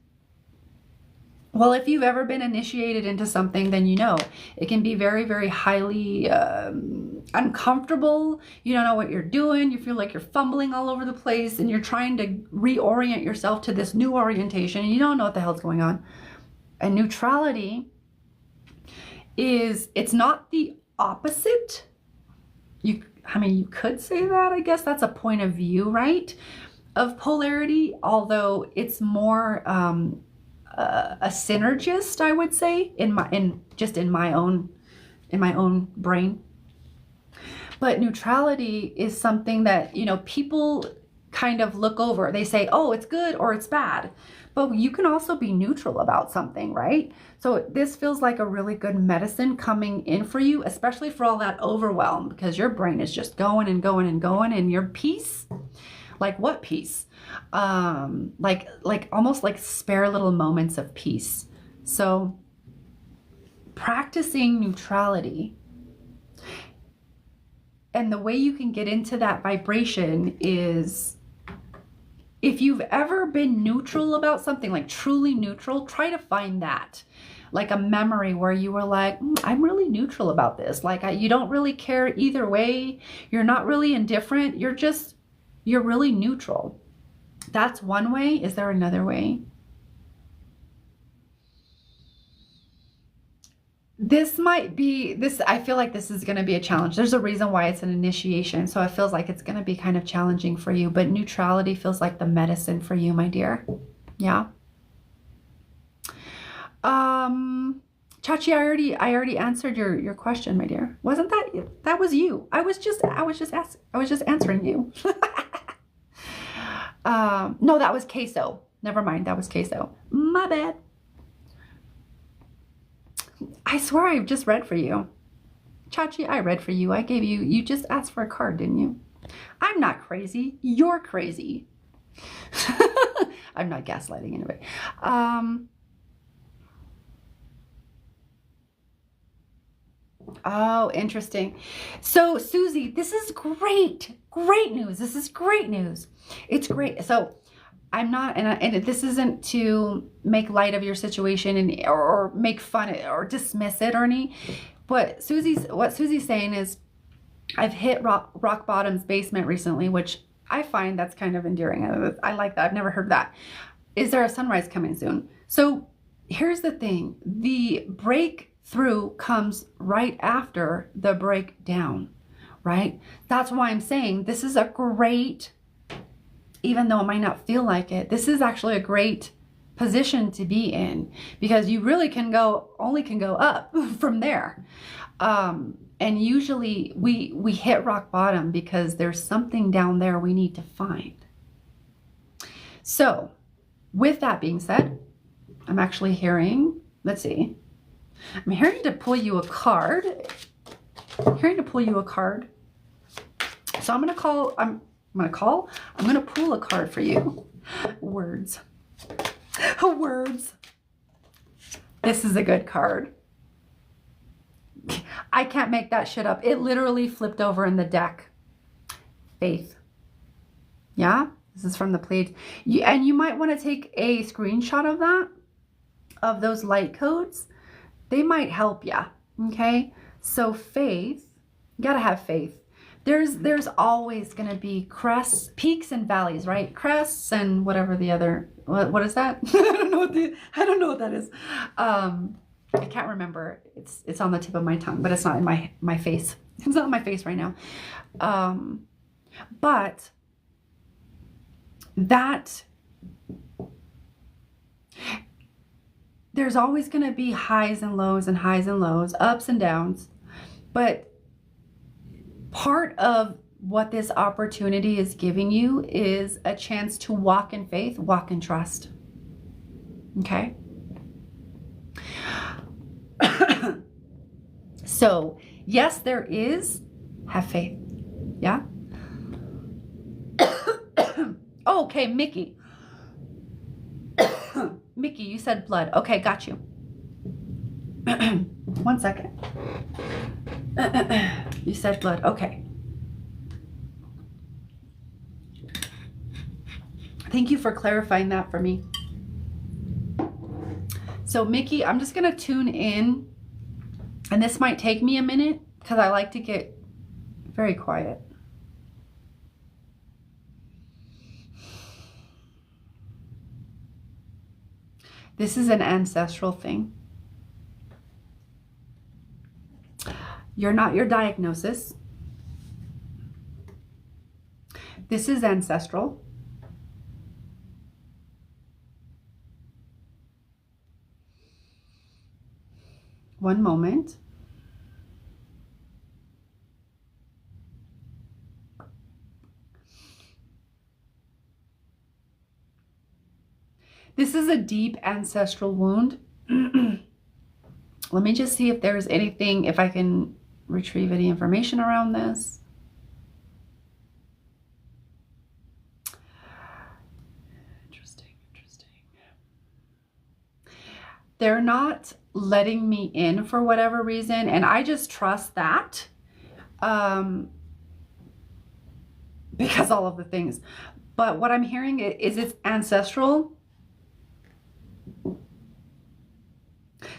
well, if you've ever been initiated into something, then you know it can be very, very highly uncomfortable. You don't know what you're doing. You feel like you're fumbling all over the place, and you're trying to reorient yourself to this new orientation, and you don't know what the hell's going on. And neutrality is, it's not the opposite. I mean, you could say that, I guess that's a point of view, right? Of polarity, although it's more a synergist, I would say, in my own brain. But neutrality is something that, you know, people kind of look over. They say, oh, it's good or it's bad. But you can also be neutral about something, right? So this feels like a really good medicine coming in for you, especially for all that overwhelm, because your brain is just going and going and going, and your peace Like what peace? Like almost like spare little moments of peace. So practicing neutrality. And the way you can get into that vibration is, if you've ever been neutral about something, like truly neutral, try to find that. Like a memory where you were like, I'm really neutral about this. Like you don't really care either way. You're not really indifferent. You're really neutral. That's one way. Is there another way? This might be, I feel like this is going to be a challenge. There's a reason why it's an initiation. So it feels like it's going to be kind of challenging for you, but neutrality feels like the medicine for you, my dear. Yeah. Chachi, I already answered your question, my dear. Wasn't that was you? I was just answering you. No, that was queso. Never mind, that was queso. My bad. I swear I just read for you. Chachi, I read for you. I gave you, you just asked for a card, didn't you? I'm not crazy. You're crazy. I'm not gaslighting anyway. Oh, interesting. So Susie, this is great. Great news. This is great news. It's great. So I'm not, and this isn't to make light of your situation or make fun of it or dismiss it or any, but what Susie's saying is, I've hit rock bottom's basement recently, which I find that's kind of endearing. I like that. I've never heard that. Is there a sunrise coming soon? So here's the thing. The breakthrough comes right after the breakdown, right? That's why I'm saying this is a great, even though it might not feel like it, this is actually a great position to be in, because you really only can go up from there. And usually we hit rock bottom because there's something down there we need to find. So with that being said, I'm actually hearing, let's see, I'm hearing to pull you a card. I'm going to pull a card for you. Words. Words. This is a good card. I can't make that shit up. It literally flipped over in the deck. Faith. Yeah? This is from the Pleiades. And you might want to take a screenshot of that, of those light codes. They might help you. Okay? So faith. You gotta have faith. There's always going to be crests, peaks and valleys, right? Crests and whatever the other, what is that? I don't know what that is. I can't remember. It's on the tip of my tongue, but it's not in my face. It's not in my face right now. But that, there's always going to be highs and lows, ups and downs. But part of what this opportunity is giving you is a chance to walk in faith, walk in trust. Okay? So, yes, there is. Have faith. Yeah? Oh, okay, Mickey. Mickey, you said blood. Okay, got you. 1 second. You said blood. Okay. Thank you for clarifying that for me. So Mickey, I'm just going to tune in, and this might take me a minute because I like to get very quiet. This is an ancestral thing. You're not your diagnosis. This is ancestral. One moment. This is a deep ancestral wound. Let me just see if there's anything, if I can retrieve any information around this. they're not letting me in for whatever reason, and I just trust that, because all of the things. But what I'm hearing is it's ancestral.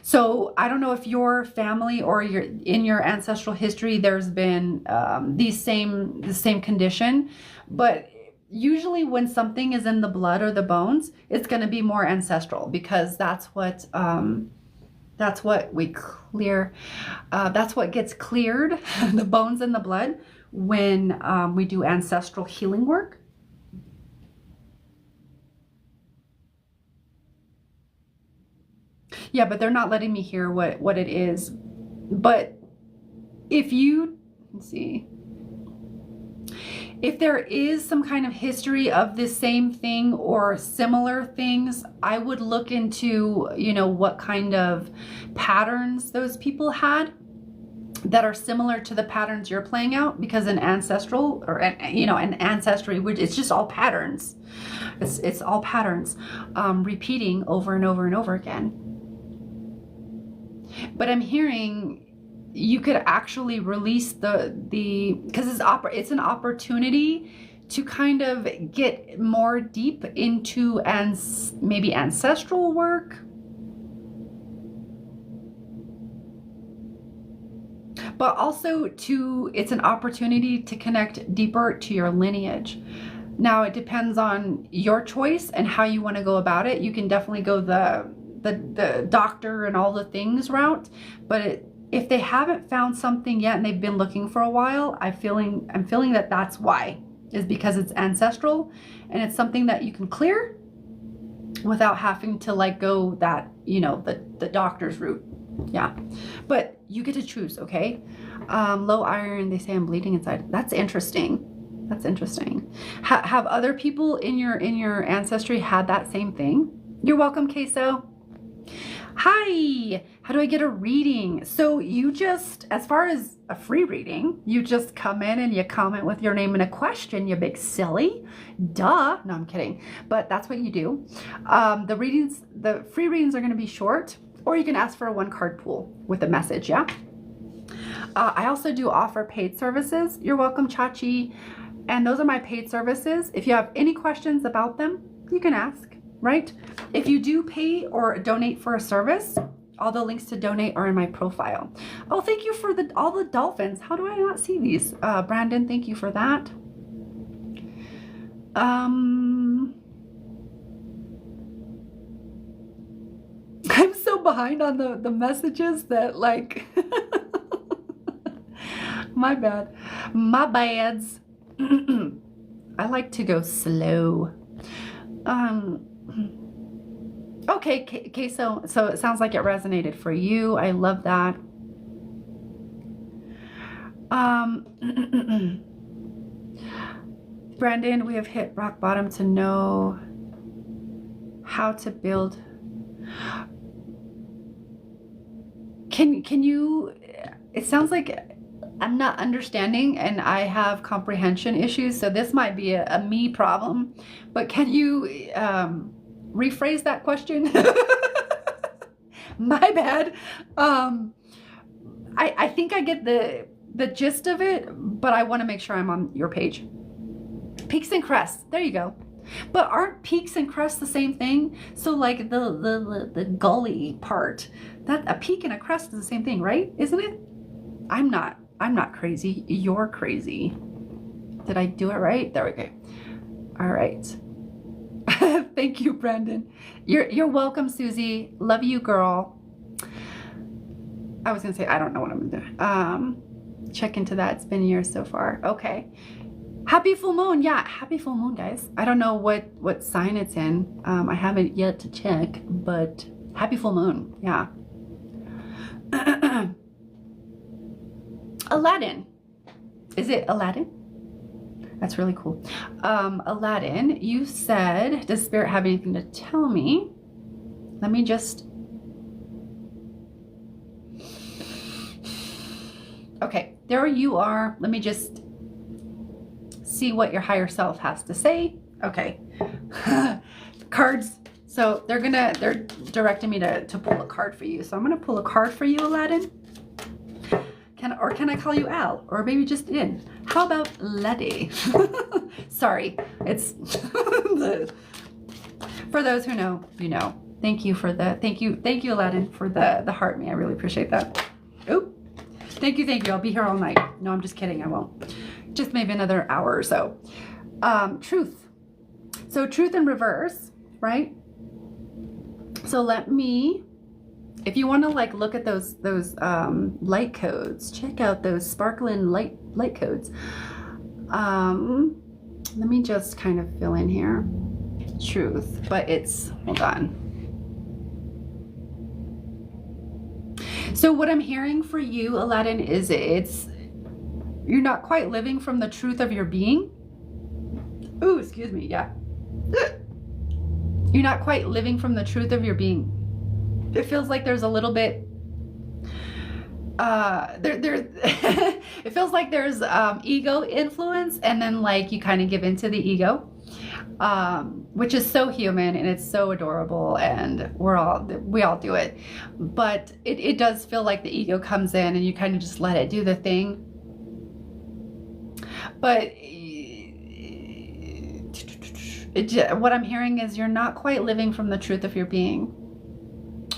So I don't know if your family or in your ancestral history there's been the same condition, but usually when something is in the blood or the bones, it's going to be more ancestral, because that's what we clear. That's what gets cleared, the bones and the blood, when we do ancestral healing work. Yeah, but they're not letting me hear what it is. But if you, let's see, if there is some kind of history of this same thing or similar things, I would look into, you know, what kind of patterns those people had that are similar to the patterns you're playing out, because an ancestral, or you know, an ancestry, which it's just all patterns. It's all patterns repeating over and over and over again. But I'm hearing you could actually release because it's an opportunity to kind of get more deep into maybe ancestral work, but also it's an opportunity to connect deeper to your lineage. Now it depends on your choice and how you want to go about it. You can definitely go the doctor and all the things route, but if they haven't found something yet and they've been looking for a while, I'm feeling that that's why, is because it's ancestral and it's something that you can clear without having to like go that, you know, the doctor's route. Yeah, but you get to choose. Okay. Low iron, they say I'm bleeding inside. That's interesting. That's interesting. Have other people in your ancestry had that same thing? You're welcome, Queso. Hi, how do I get a reading? So you just, as far as a free reading, you just come in and you comment with your name and a question, you big silly. Duh. No, I'm kidding. But that's what you do. The free readings are going to be short, or you can ask for a 1-card pool with a message, yeah? I also do offer paid services. You're welcome, Chachi. And those are my paid services. If you have any questions about them, you can ask. Right? If you do pay or donate for a service, all the links to donate are in my profile. Oh, thank you for all the dolphins. How do I not see these? Brandon, thank you for that. I'm so behind on the messages that like, my bad. My bads. I like to go slow. Okay, so it sounds like it resonated for you. I love that. Brandon, we have hit rock bottom to know how to build. Can you, it sounds like I'm not understanding and I have comprehension issues, so this might be a me problem, but can you rephrase that question? My bad. I think I get the gist of it, but I want to make sure I'm on your page. Peaks and crests, there you go. But aren't peaks and crests the same thing? So like the gully part, that a peak and a crest is the same thing, right? Isn't it? I'm not crazy. You're crazy. Did I do it right? There we go. All right. Thank you, Brandon. You're welcome, Susie. Love you, girl. I was gonna say I don't know what I'm gonna do. Check into that. It's been years so far. Okay. Happy full moon. Yeah, happy full moon, guys. I don't know what sign it's in. I haven't yet to check, but happy full moon. Yeah. Aladdin. Is it Aladdin? That's really cool. Aladdin, you said, does Spirit have anything to tell me? Let me just... Okay, there you are. Let me just see what your higher self has to say. Okay. Cards So they're directing me to pull a card for you. So I'm gonna pull a card for you, Aladdin. Can I call you Al? Or maybe just In? How about Letty? Sorry, it's for those who know, you know. Thank you, Aladdin, for the heart me. I really appreciate that. Oop. Thank you. I'll be here all night. No, I'm just kidding. I won't. Just maybe another hour or so. Truth. So truth in reverse, right? So let me, if you want to like look at those light codes, check out those sparkling light codes. Let me just kind of fill in here. Truth, but it's, hold on. So what I'm hearing for you, Aladdin, is you're not quite living from the truth of your being. Ooh, excuse me, yeah. You're not quite living from the truth of your being. It feels like there's a little bit, it feels like there's ego influence, and then like you kind of give into the ego, which is so human and it's so adorable, and we all do it. But it does feel like the ego comes in and you kind of just let it do the thing. But what I'm hearing is you're not quite living from the truth of your being.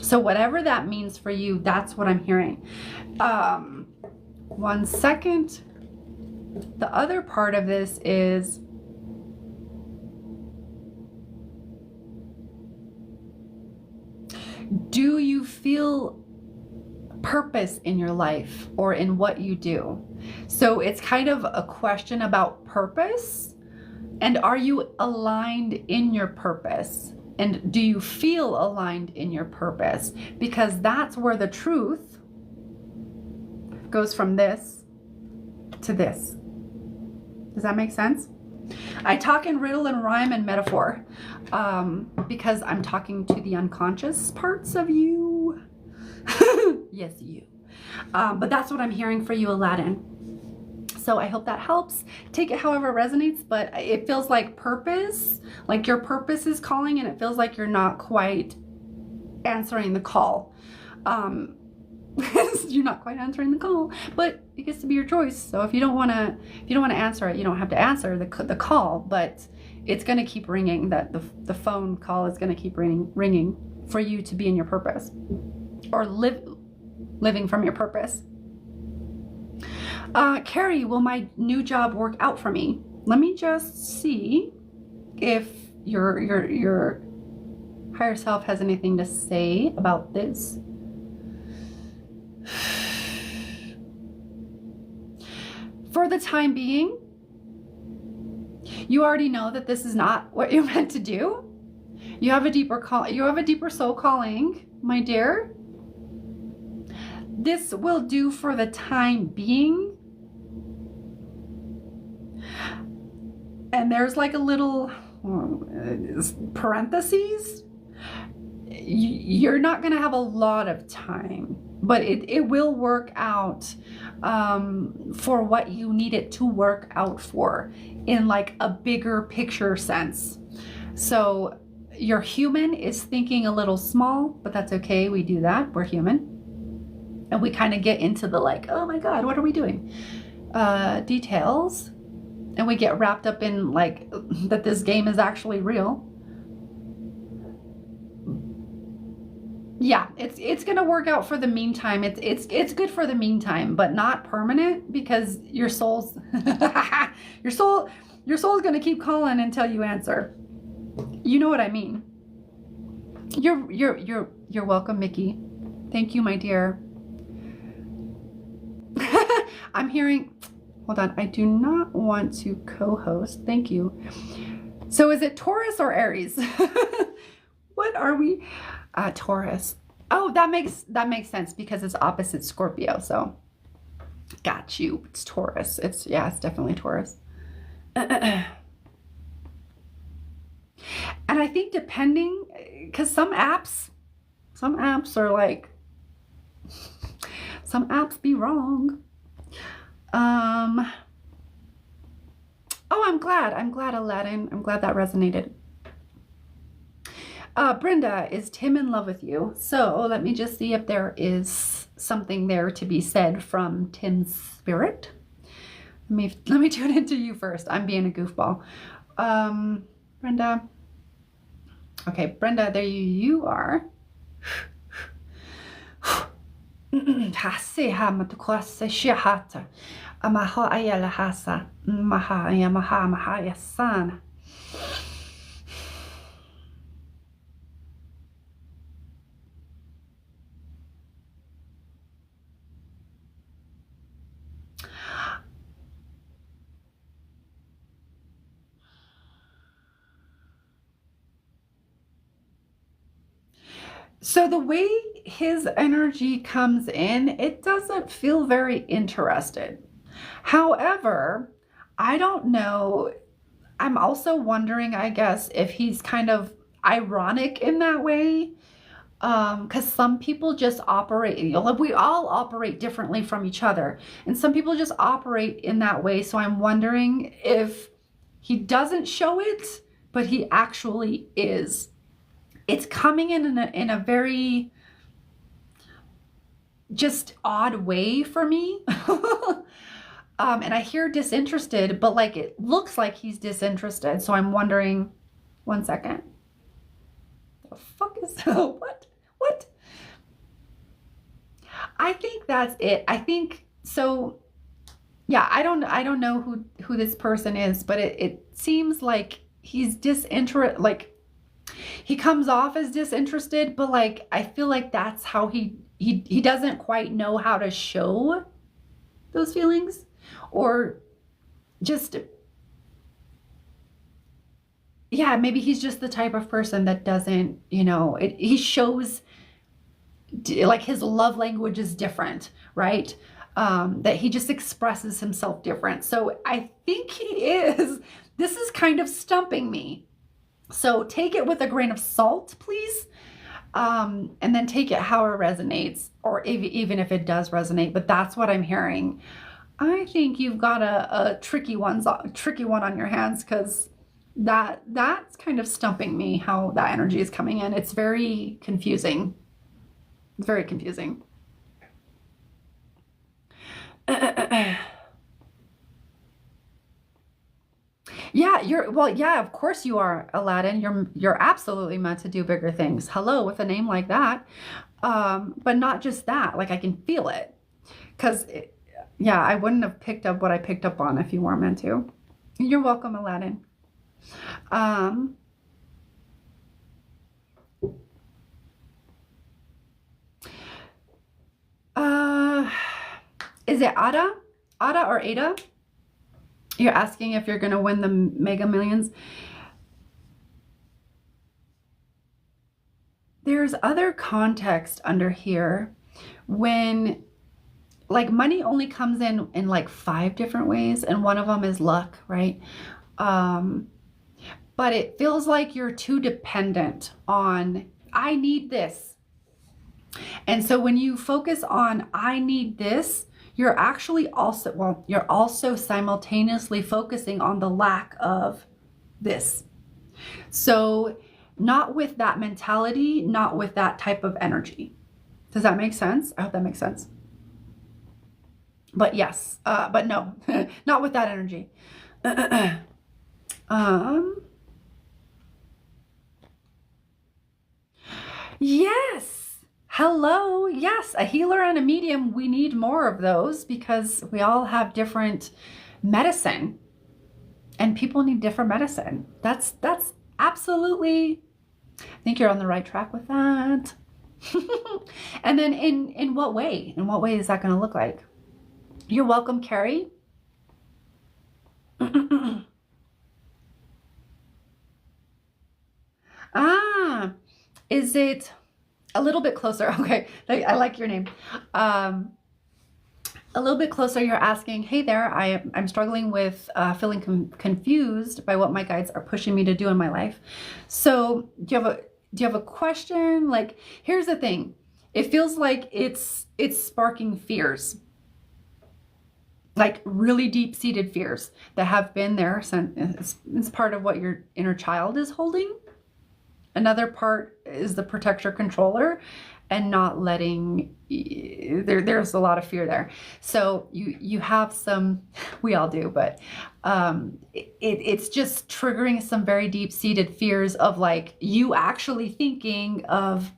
So whatever that means for you, that's what I'm hearing. 1 second. The other part of this is, do you feel purpose in your life or in what you do? So it's kind of a question about purpose. And are you aligned in your purpose? And do you feel aligned in your purpose? Because that's where the truth goes from this to this. Does that make sense? I talk in riddle and rhyme and metaphor because I'm talking to the unconscious parts of you. Yes, you. But that's what I'm hearing for you, Aladdin. So I hope that helps. Take it however resonates, but it feels like purpose, like your purpose is calling, and it feels like you're not quite answering the call. You're not quite answering the call, but it gets to be your choice. So if you don't want to answer it, you don't have to answer the call, but it's going to keep ringing. That the phone call is going to keep ringing for you to be in your purpose, or living from your purpose. Carrie, will my new job work out for me? Let me just see if your higher self has anything to say about this. For the time being, you already know that this is not what you're meant to do. You have a deeper call. You have a deeper soul calling, my dear. This will do for the time being. And there's like a little parentheses. You're not going to have a lot of time, but it will work out for what you need it to work out for in like a bigger picture sense. So your human is thinking a little small, but that's okay. We do that. We're human. And we kind of get into the like, oh my God, what are we doing? Details. And we get wrapped up in like that this game is actually real. Yeah, it's gonna work out for the meantime. It's good for the meantime, but not permanent, because your soul's your soul's gonna keep calling until you answer. You know what I mean? You're welcome, Mickey. Thank you, my dear. I'm hearing. Hold on, I do not want to co-host. Thank you. So is it Taurus or Aries? What are we? Taurus. Oh, that makes sense because it's opposite Scorpio. So got you. It's Taurus. It's definitely Taurus. And I think depending, because some apps are like, some apps be wrong. Oh, I'm glad, Aladdin. I'm glad that resonated. Brenda, is Tim in love with you? So let me just see if there is something there to be said from Tim's spirit. Let me tune into you first. I'm being a goofball. Brenda. Okay, Brenda, there you are. Hasiha matukwase shihata. Amaha ayala hasa. Maha yamaha maha yasana. So the way his energy comes in, it doesn't feel very interested. However, I don't know. I'm also wondering, I guess, if he's kind of ironic in that way. Because some people just operate, we all operate differently from each other. And some people just operate in that way. So I'm wondering if he doesn't show it, but he actually is. It's coming in a very just odd way for me. And I hear disinterested, but like it looks like he's disinterested. So I'm wondering, one second. The fuck is what? What? I think that's it. I think so. Yeah, I don't know who this person is, but it seems like he's disinterested. Like he comes off as disinterested, but like I feel like that's how he doesn't quite know how to show those feelings, or just, yeah, maybe he's just the type of person that doesn't, he shows like his love language is different, right? That he just expresses himself different. So I think he is. This is kind of stumping me. So take it with a grain of salt, please. And then take it how it resonates, or even if it does resonate, but that's what I'm hearing. I think you've got a tricky one on your hands, because that's kind of stumping me how that energy is coming in. It's very confusing. It's very confusing. Yeah, yeah, of course you are, Aladdin. You're absolutely meant to do bigger things. Hello, with a name like that. But not just that, like I can feel it. Because, yeah, I wouldn't have picked up what I picked up on if you weren't meant to. You're welcome, Aladdin. Is it Ada? Ada or Ada? You're asking if you're going to win the Mega Millions. There's other context under here when, like, money only comes in like 5 different ways, and one of them is luck, right? But it feels like you're too dependent on, I need this. And so when you focus on, I need this, you're actually also, well, you're also simultaneously focusing on the lack of this. So not with that mentality, not with that type of energy. Does that make sense? I hope that makes sense. But yes, but no, not with that energy. Yes. Hello. Yes, a healer and a medium. We need more of those because we all have different medicine, and people need different medicine. That's absolutely, I think you're on the right track with that. And then in what way? In what way is that going to look like? You're welcome, Carrie. Is it a little bit closer? Okay, I like your name. A little bit closer, you're asking, hey there, I'm struggling with feeling confused by what my guides are pushing me to do in my life. So do you have a question? Like, here's the thing. It feels like it's sparking fears. Like really deep-seated fears that have been there since it's part of what your inner child is holding. Another part is the protector controller and not letting, there's a lot of fear there. So you have some, we all do, but it's just triggering some very deep-seated fears of like you actually thinking of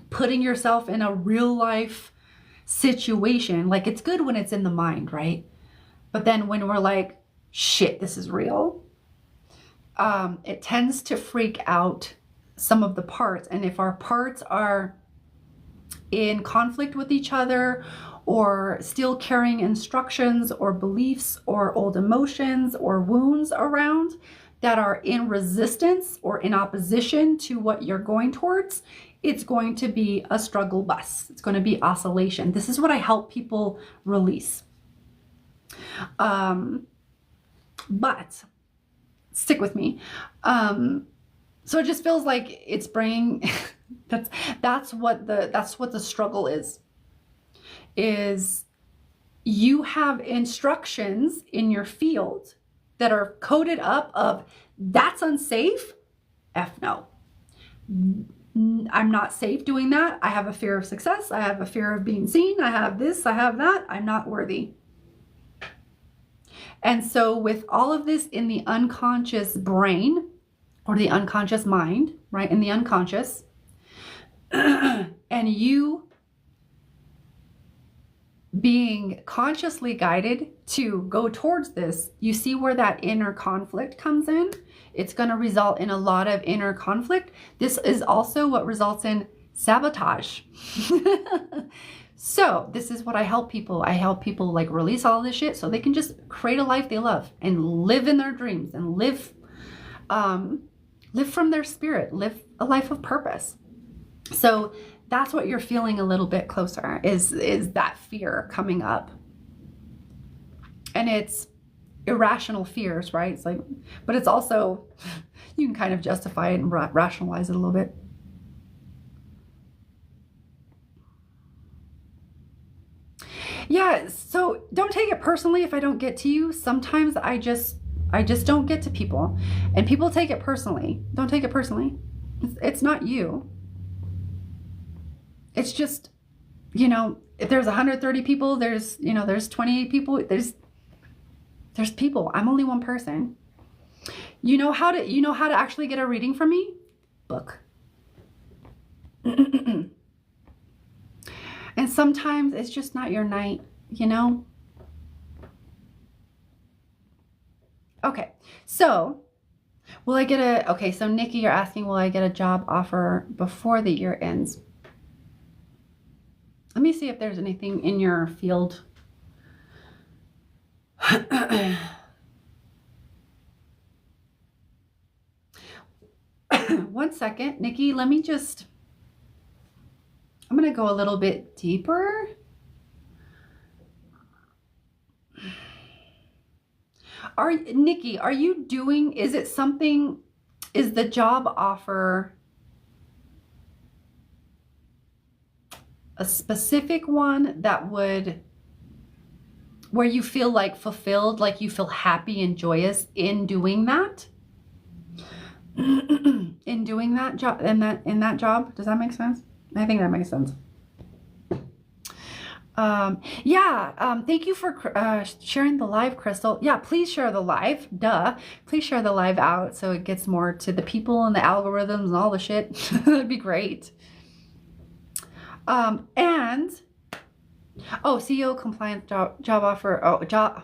putting yourself in a real life situation. Like it's good when it's in the mind, right? But then when we're like, shit, this is real, it tends to freak out some of the parts. And if our parts are in conflict with each other, or still carrying instructions or beliefs or old emotions or wounds around that are in resistance or in opposition to what you're going towards, it's going to be a struggle bus. It's going to be oscillation. This is what I help people release. But stick with me. So it just feels like it's bringing, that's what the struggle is you have instructions in your field that are coded up of that's unsafe. F no. I'm not safe doing that. I have a fear of success. I have a fear of being seen. I have this, I have that. I'm not worthy. And so with all of this in the unconscious brain or the unconscious mind, right? In the unconscious, and you being consciously guided to go towards this, you see where that inner conflict comes in. It's going to result in a lot of inner conflict. This is also what results in sabotage. So this is what I help people. I help people like release all this shit so they can just create a life they love and live in their dreams and live from their spirit, live a life of purpose. So that's what you're feeling a little bit closer is that fear coming up. And it's irrational fears, right? It's like, but it's also, you can kind of justify it and rationalize it a little bit. Yeah, so don't take it personally if I don't get to you. Sometimes I just don't get to people, and people take it personally. Don't take it personally. It's not you. It's just, if there's 130 people, there's 28 people, there's people. I'm only one person. You know how to actually get a reading from me? Book. And sometimes it's just not your night, Okay, so will I get okay, so Nikki, you're asking, will I get a job offer before the year ends? Let me see if there's anything in your field. One second, Nikki, I'm going to go a little bit deeper. Nikki, are you doing, is the job offer a specific one where you feel like fulfilled, like you feel happy and joyous in doing that? In doing that job, in that job? Does that make sense? I think that makes sense. Thank you for sharing the live, Crystal. Yeah, please share the live. Duh. Please share the live out so it gets more to the people and the algorithms and all the shit. That'd be great. CEO compliance job offer.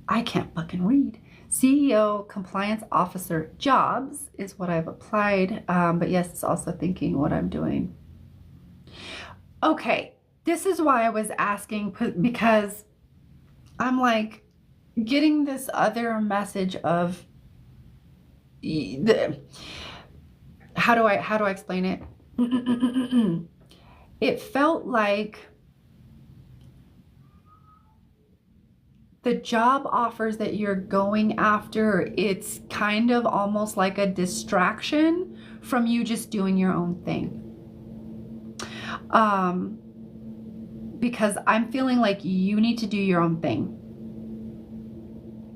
I can't fucking read. CEO compliance officer jobs is what I've applied. But yes, it's also thinking what I'm doing. Okay. This is why I was asking, because I'm like getting this other message of how do I explain it? It felt like the job offers that you're going after, it's kind of almost like a distraction from you just doing your own thing. Because I'm feeling like you need to do your own thing.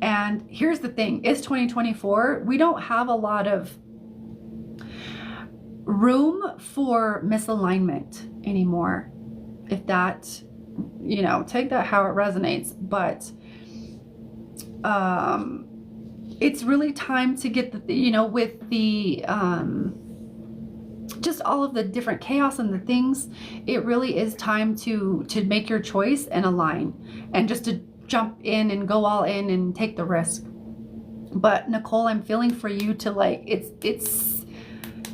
And here's the thing, it's 2024. We don't have a lot of room for misalignment anymore. If that, take that how it resonates, but it's really time to get with the just all of the different chaos and the things, it really is time to make your choice and align, and just to jump in and go all in and take the risk. But Nicole, I'm feeling for you to it's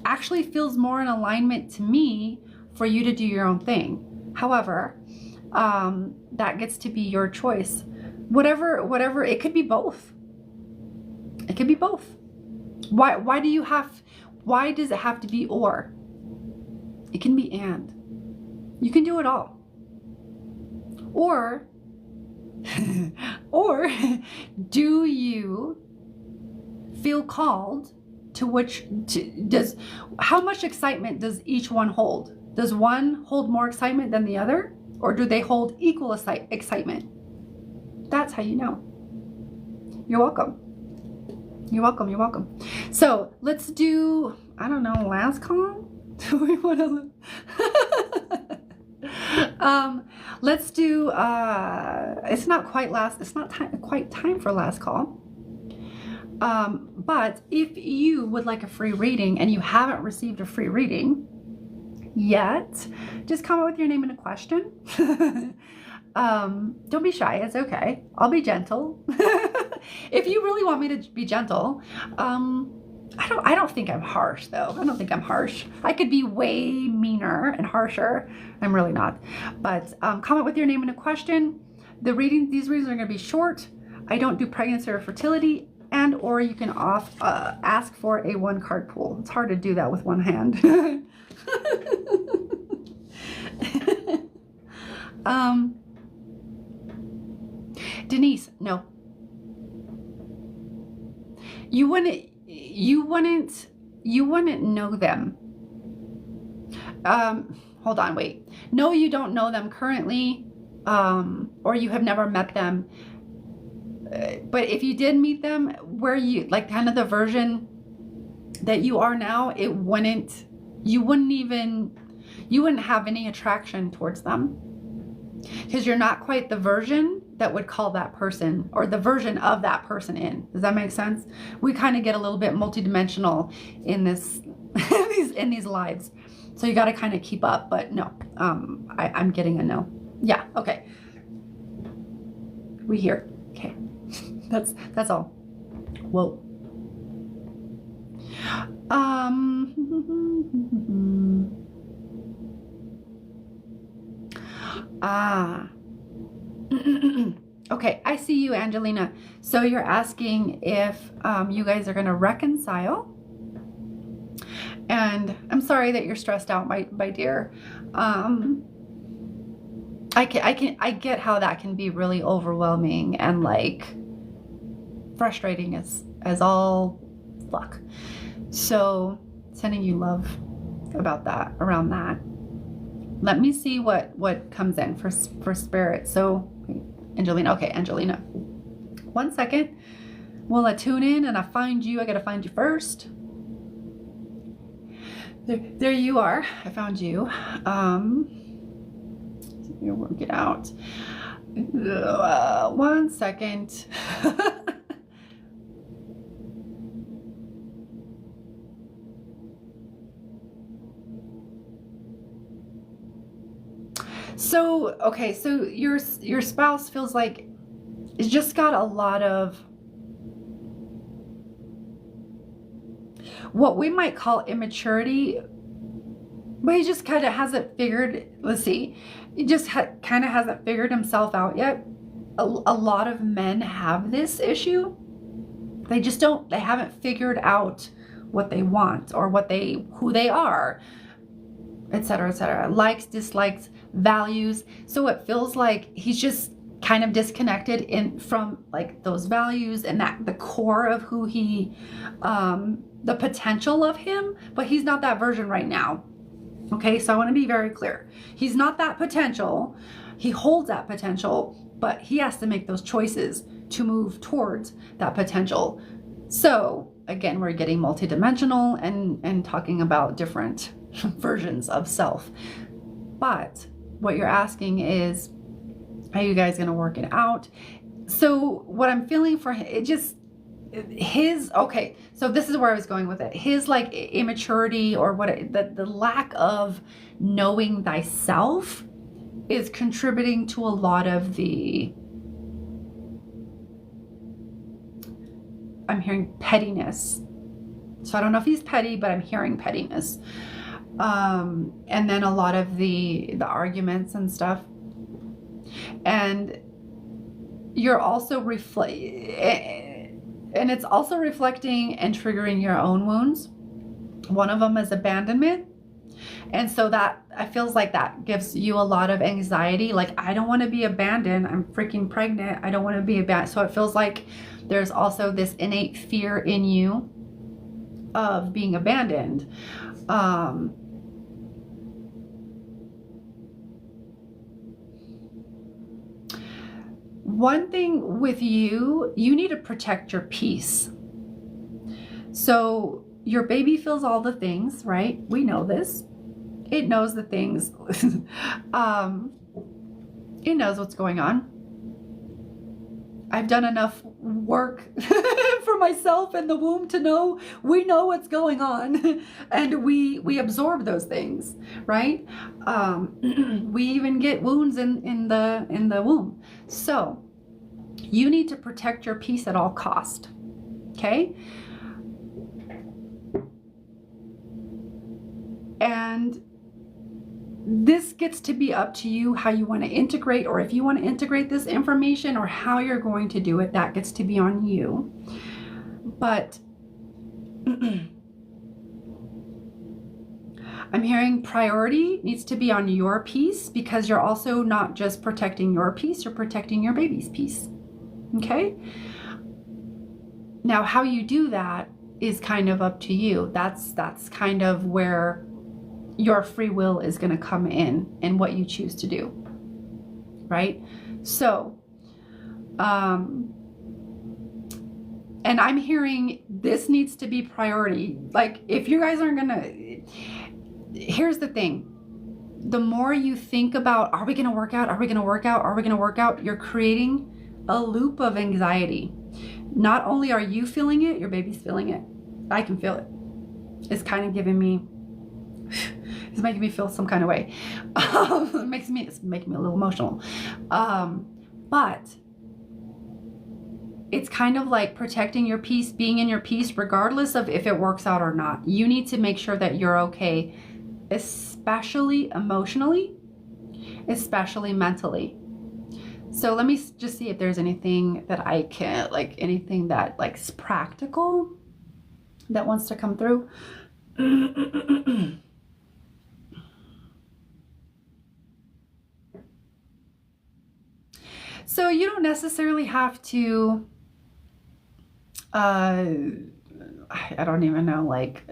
actually feels more in alignment to me for you to do your own thing. However, that gets to be your choice. Whatever, it could be both. It could be both. Why does it have to be or? It can be and. You can do it all. Or do you feel called to how much excitement does each one hold? Does one hold more excitement than the other? Or do they hold equal excitement? That's how you know. You're welcome. You're welcome. You're welcome. So let's do, I don't know, last call? Do we want to? Let's do, it's not quite time for last call. But if you would like a free reading and you haven't received a free reading yet, just comment with your name and a question. Don't be shy. It's okay. I'll be gentle. If you really want me to be gentle, I don't think I'm harsh though. I don't think I'm harsh. I could be way meaner and harsher. I'm really not. But comment with your name and a question. These readings are going to be short. I don't do pregnancy or fertility, or you can ask for a 1-card pool. It's hard to do that with one hand. Denise, no. You wouldn't know them. Hold on, wait. No, you don't know them currently, or you have never met them. But if you did meet them, where you kind of the version that you are now, you wouldn't have any attraction towards them, because you're not quite the version that would call that person, or the version of that person in. Does that make sense? We kind of get a little bit multidimensional in this in these lives, so you got to kind of keep up. But no, I'm getting a no. Yeah, okay. We hear. Okay, that's all. Whoa. Okay, I see you, Angelina. So you're asking if you guys are going to reconcile. And I'm sorry that you're stressed out, my dear. I get how that can be really overwhelming and frustrating as all fuck. So sending you love around that. Let me see what comes in for spirit. So Angelina, okay, Angelina. 1 second. Will I tune in and I find you? I gotta find you first. There you are. I found you. You work it out. 1 second. So, okay, so your spouse feels like it's just got a lot of what we might call immaturity, but he just kind of hasn't figured, let's see, he just kind of hasn't figured himself out yet. A lot of men have this issue. They just they haven't figured out what they want or who they are, etc., etc. Likes, dislikes, values. So it feels like he's just kind of disconnected from those values and the core of who he, the potential of him, but he's not that version right now. Okay, so I want to be very clear. He's not that potential. He holds that potential, but he has to make those choices to move towards that potential. So again, we're getting multidimensional and talking about different versions of self. But what you're asking is, are you guys going to work it out? So what I'm feeling for okay, so this is where I was going with it. His like immaturity, or the lack of knowing thyself is contributing to a lot of the, I'm hearing pettiness. So I don't know if he's petty, but I'm hearing pettiness. And then a lot of the arguments and stuff. And you're also and it's also reflecting and triggering your own wounds. One of them is abandonment. And so that, it feels like that gives you a lot of anxiety. Like, I don't want to be abandoned. I'm freaking pregnant. I don't want to be abandoned. So it feels like there's also this innate fear in you of being abandoned. One thing with you need to protect your peace. So your baby feels all the things, right? We know this. It knows the things. It knows what's going on. I've done enough work for myself in the womb to know we know what's going on, and we absorb those things, right? We even get wounds in the womb. So you need to protect your peace at all cost. Okay? And this gets to be up to you how you want to integrate, or if you want to integrate this information, or how you're going to do it. That gets to be on you. But I'm hearing priority needs to be on your peace, because you're also not just protecting your peace, you're protecting your baby's peace. Okay? Now, how you do that is kind of up to you. That's kind of where your free will is going to come in, and what you choose to do, right? So, and I'm hearing this needs to be priority. Like, if you guys aren't gonna, here's the thing. The more you think about, are we going to work out? Are we going to work out? Are we going to work out? You're creating a loop of anxiety. Not only are you feeling it, your baby's feeling it. I can feel it. It's kind of giving me, it's making me feel some kind of way. It's making me a little emotional. But it's kind of like protecting your peace, being in your peace, regardless of if it works out or not. You need to make sure that you're okay, especially emotionally, especially mentally. So let me just see if there's anything that I can, like anything that is practical that wants to come through. So you don't necessarily have to, I don't even know, like,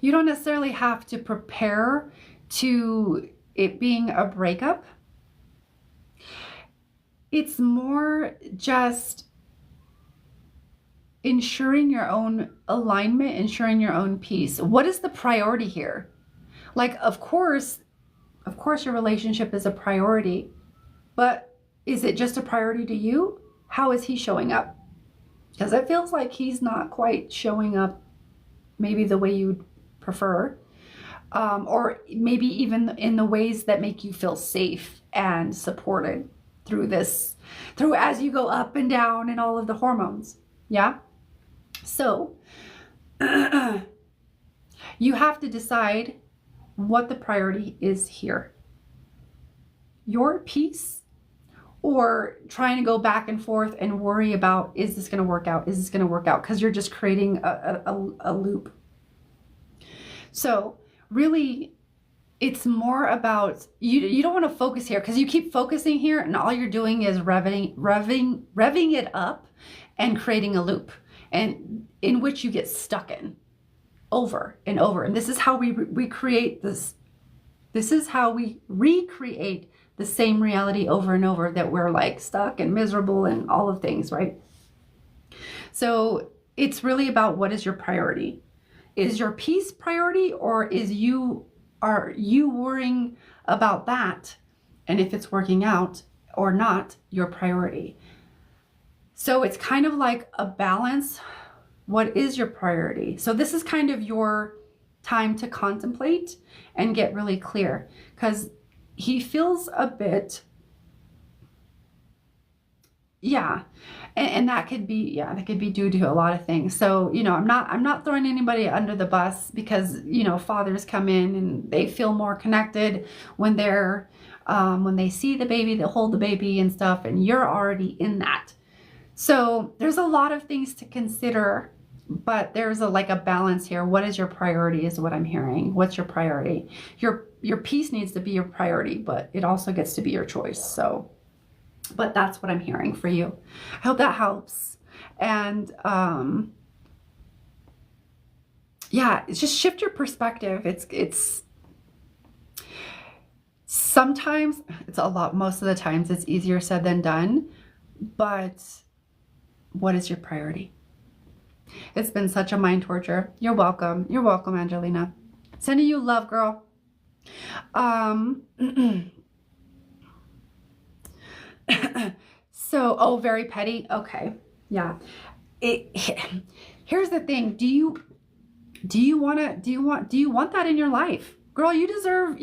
you don't necessarily have to prepare to it being a breakup. It's more just ensuring your own alignment, ensuring your own peace. What is the priority here? Like, of course your relationship is a priority, but is it just a priority to you? How is he showing up? Because it feels like he's not quite showing up maybe the way you'd prefer, or maybe even in the ways that make you feel safe and supported through as you go up and down and all of the hormones. Yeah. So you have to decide what the priority is here. Your peace, or trying to go back and forth and worry about, is this going to work out? Is this going to work out? Because you're just creating a loop. So really, it's more about, you don't want to focus here, because you keep focusing here and all you're doing is revving it up and creating a loop, and in which you get stuck in over and over. And this is how we recreate this. This is how we recreate the same reality over and over, that we're like stuck and miserable and all of things, right? So it's really about, what is your priority? Is your peace priority, or are you worrying about that? And if it's working out or not, your priority. So it's kind of like a balance. What is your priority? So this is kind of your time to contemplate and get really clear, because he feels a bit, yeah, and that could be, that could be due to a lot of things. So, I'm not throwing anybody under the bus, because, fathers come in and they feel more connected when when they see the baby, they hold the baby and stuff, and you're already in that. So there's a lot of things to consider, but there's a balance here. What is your priority is what I'm hearing. What's your priority? Your peace needs to be your priority, but it also gets to be your choice. So, but that's what I'm hearing for you. I hope that helps. And it's just shift your perspective. It's sometimes, it's a lot, most of the times it's easier said than done, but what is your priority? It's been such a mind torture. You're welcome. You're welcome, Angelina. Sending you love, girl. So, very petty. Okay. Yeah. Here's the thing. Do you want that in your life? Girl, you deserve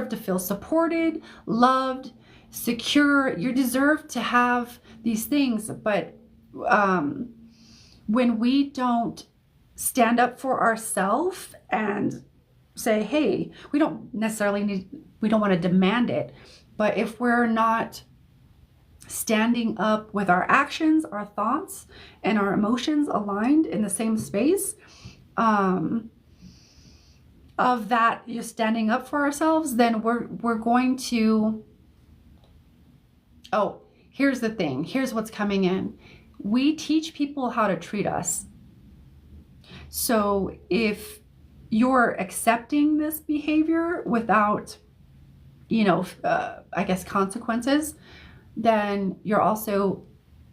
to feel supported, loved, secure. You deserve to have these things, but when we don't stand up for ourselves and say, hey, we don't want to demand it, but if we're not standing up with our actions, our thoughts, and our emotions aligned in the same space, of that, you're standing up for ourselves, then we're going to, here's the thing. Here's what's coming in. We teach people how to treat us. So if you're accepting this behavior without, I guess, consequences, then you're also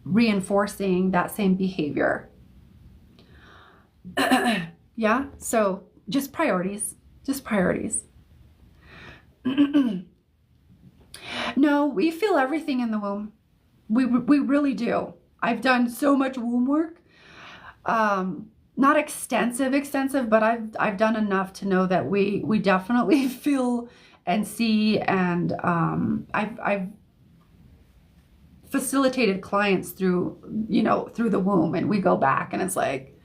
reinforcing that same behavior. Yeah. So just priorities. No, we feel everything in the womb. We really do. I've done so much womb work. Not extensive, but I've done enough to know that we definitely feel and see, and I've facilitated clients through the womb, and we go back, and it's like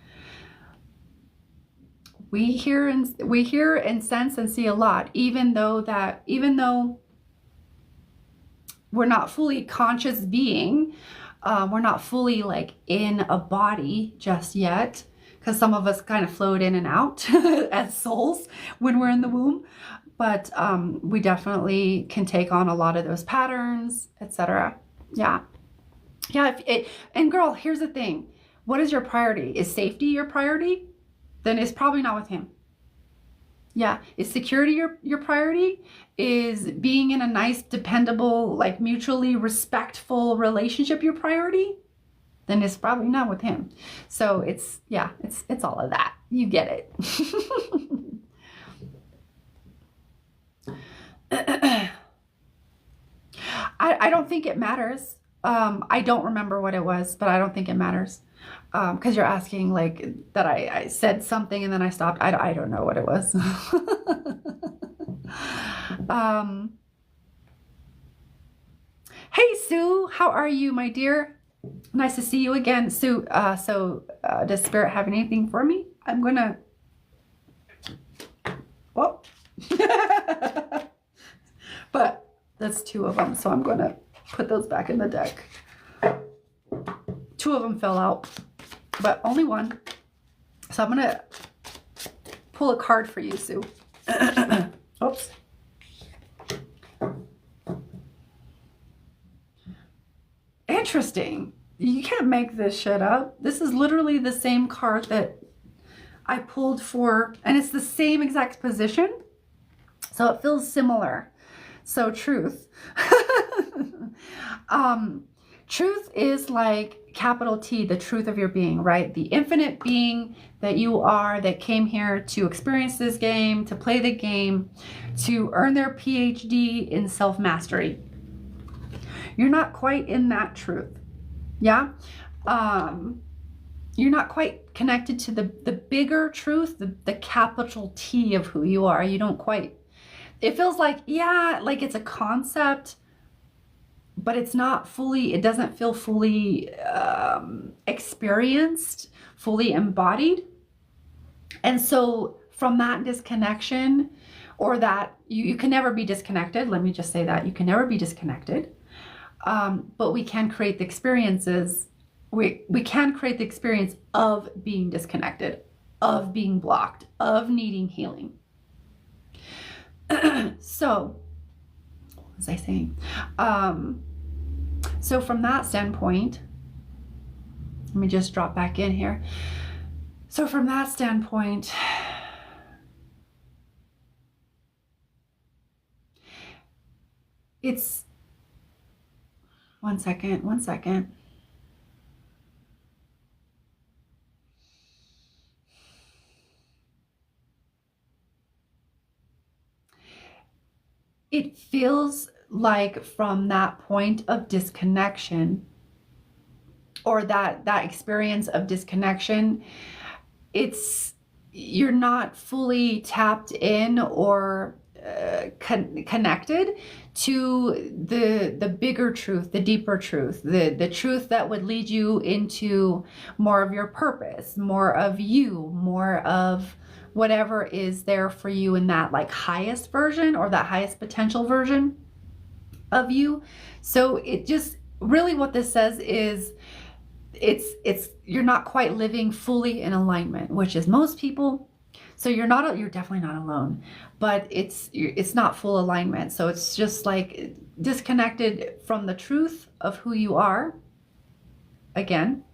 we hear and sense and see a lot, even though we're not fully conscious being, we're not fully like in a body just yet, because some of us kind of float in and out as souls when we're in the womb, but we definitely can take on a lot of those patterns, etc. Yeah. And girl, here's the thing. What is your priority? Is safety your priority? Then it's probably not with him. Yeah. Is security your priority? Is being in a nice, dependable, like mutually respectful relationship your priority? Then it's probably not with him. So it's all of that. You get it. I don't think it matters. I don't remember what it was, but I don't think it matters. Because you're asking like that I said something and then I stopped. I don't know what it was. Hey, Sue, how are you, my dear? Nice to see you again, Sue. Does Spirit have anything for me? I'm gonna, but that's two of them, so I'm gonna put those back in the deck. Two of them fell out, but only one. So I'm gonna pull a card for you, Sue. Oops. Interesting. You can't make this shit up. This is literally the same card that I pulled for, and it's the same exact position. So it feels similar. So truth. Truth is like capital T, the truth of your being, right? The infinite being that you are, that came here to experience this game, to play the game, to earn their PhD in self-mastery. You're not quite in that truth. Yeah? You're not quite connected to the bigger truth, the capital T of who you are. You don't quite. It feels like, yeah, like it's a concept, but it's not fully, it doesn't feel fully experienced, fully embodied. And so from that disconnection, or that you can never be disconnected, let me just say that, you can never be disconnected, but we can create the experiences, we can create the experience of being disconnected, of being blocked, of needing healing. So, what was I saying? So from that standpoint, let me just drop back in here. So from that standpoint, it's, one second. It feels like from that point of disconnection, or that experience of disconnection, you're not fully tapped in or connected to the bigger truth, the deeper truth, the truth that would lead you into more of your purpose, more of you, more of whatever is there for you in that like highest version, or that highest potential version of you. So it just really, what this says is it's you're not quite living fully in alignment, which is most people. So you're definitely not alone, but it's not full alignment. So it's just like disconnected from the truth of who you are. Again,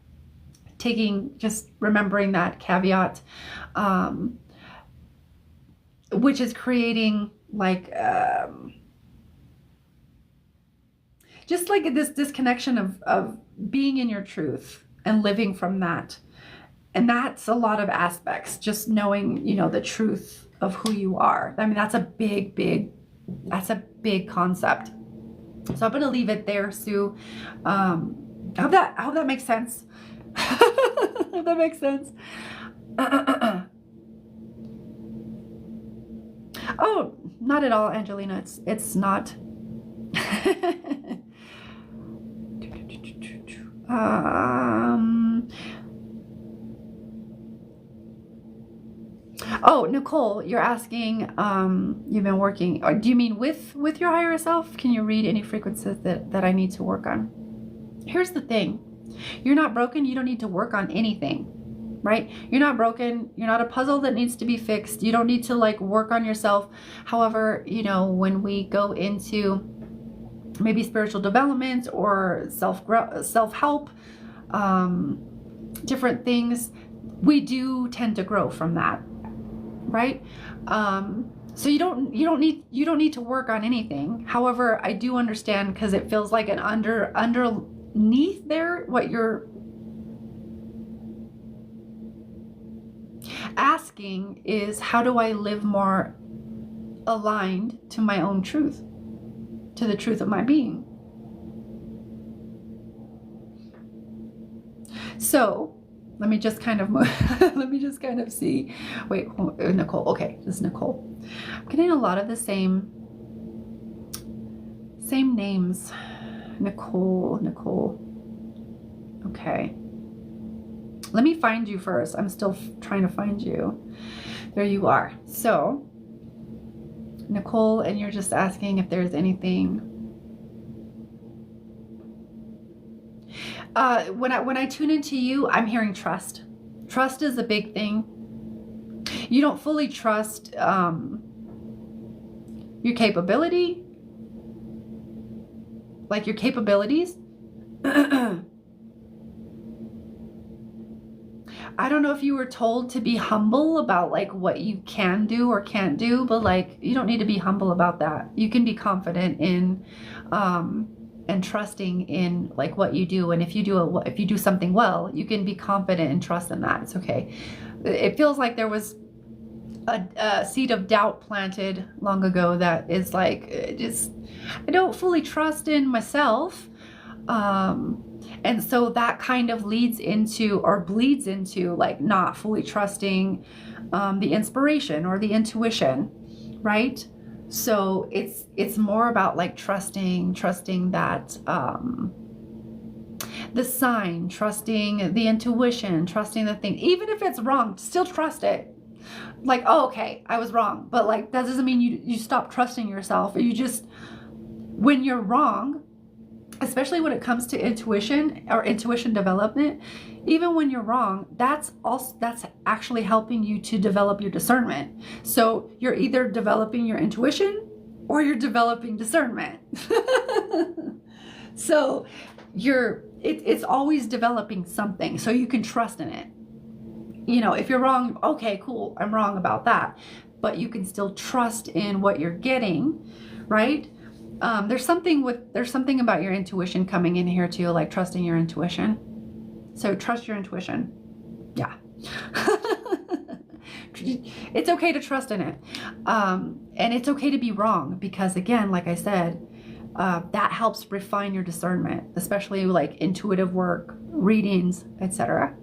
just remembering that caveat, which is creating like just like this disconnection of being in your truth and living from that. And that's a lot of aspects, just knowing, the truth of who you are. I mean, that's a big concept. So I'm going to leave it there, Sue. I hope that makes sense. I hope that makes sense. Oh, not at all, Angelina. It's not. Oh, Nicole, you're asking, you've been working, or do you mean with your higher self? Can you read any frequencies that I need to work on? Here's the thing. You're not broken. You don't need to work on anything, right? You're not broken. You're not a puzzle that needs to be fixed. You don't need to like work on yourself. However, when we go into maybe spiritual development or self-help, different things, we do tend to grow from that, right? So you don't need to work on anything. However, I do understand, because it feels like an underneath there, what you're asking is, how do I live more aligned to my own truth, to the truth of my being? So let me just kind of see. Wait, Nicole. Okay, this is Nicole. I'm getting a lot of the same names. Nicole. Okay. Let me find you first. I'm still trying to find you. There you are. So, Nicole, and you're just asking if there's anything. When I tune into you, I'm hearing trust. Trust is a big thing. You don't fully trust your capability, like your capabilities. I don't know if you were told to be humble about like what you can do or can't do, but like you don't need to be humble about that. You can be confident in and trusting in like what you do. And if you do something well, you can be confident and trust in that. It's okay. It feels like there was a seed of doubt planted long ago that is like, just, I don't fully trust in myself. And so that kind of leads into or bleeds into like not fully trusting the inspiration or the intuition, right? So it's more about like trusting that the sign, trusting the intuition, trusting the thing, even if it's wrong, still trust it. Like, oh, okay, I was wrong, but like that doesn't mean you stop trusting yourself. You just, when you're wrong, especially when it comes to intuition or intuition development, even when you're wrong, that's actually helping you to develop your discernment. So you're either developing your intuition or you're developing discernment. So it's always developing something, so you can trust in it. You know, if you're wrong, okay, cool, I'm wrong about that, but you can still trust in what you're getting, right? There's something about your intuition coming in here too, like trusting your intuition. So trust your intuition. Yeah. It's okay to trust in it. And it's okay to be wrong, because again, like I said, that helps refine your discernment, especially like intuitive work, readings, etc.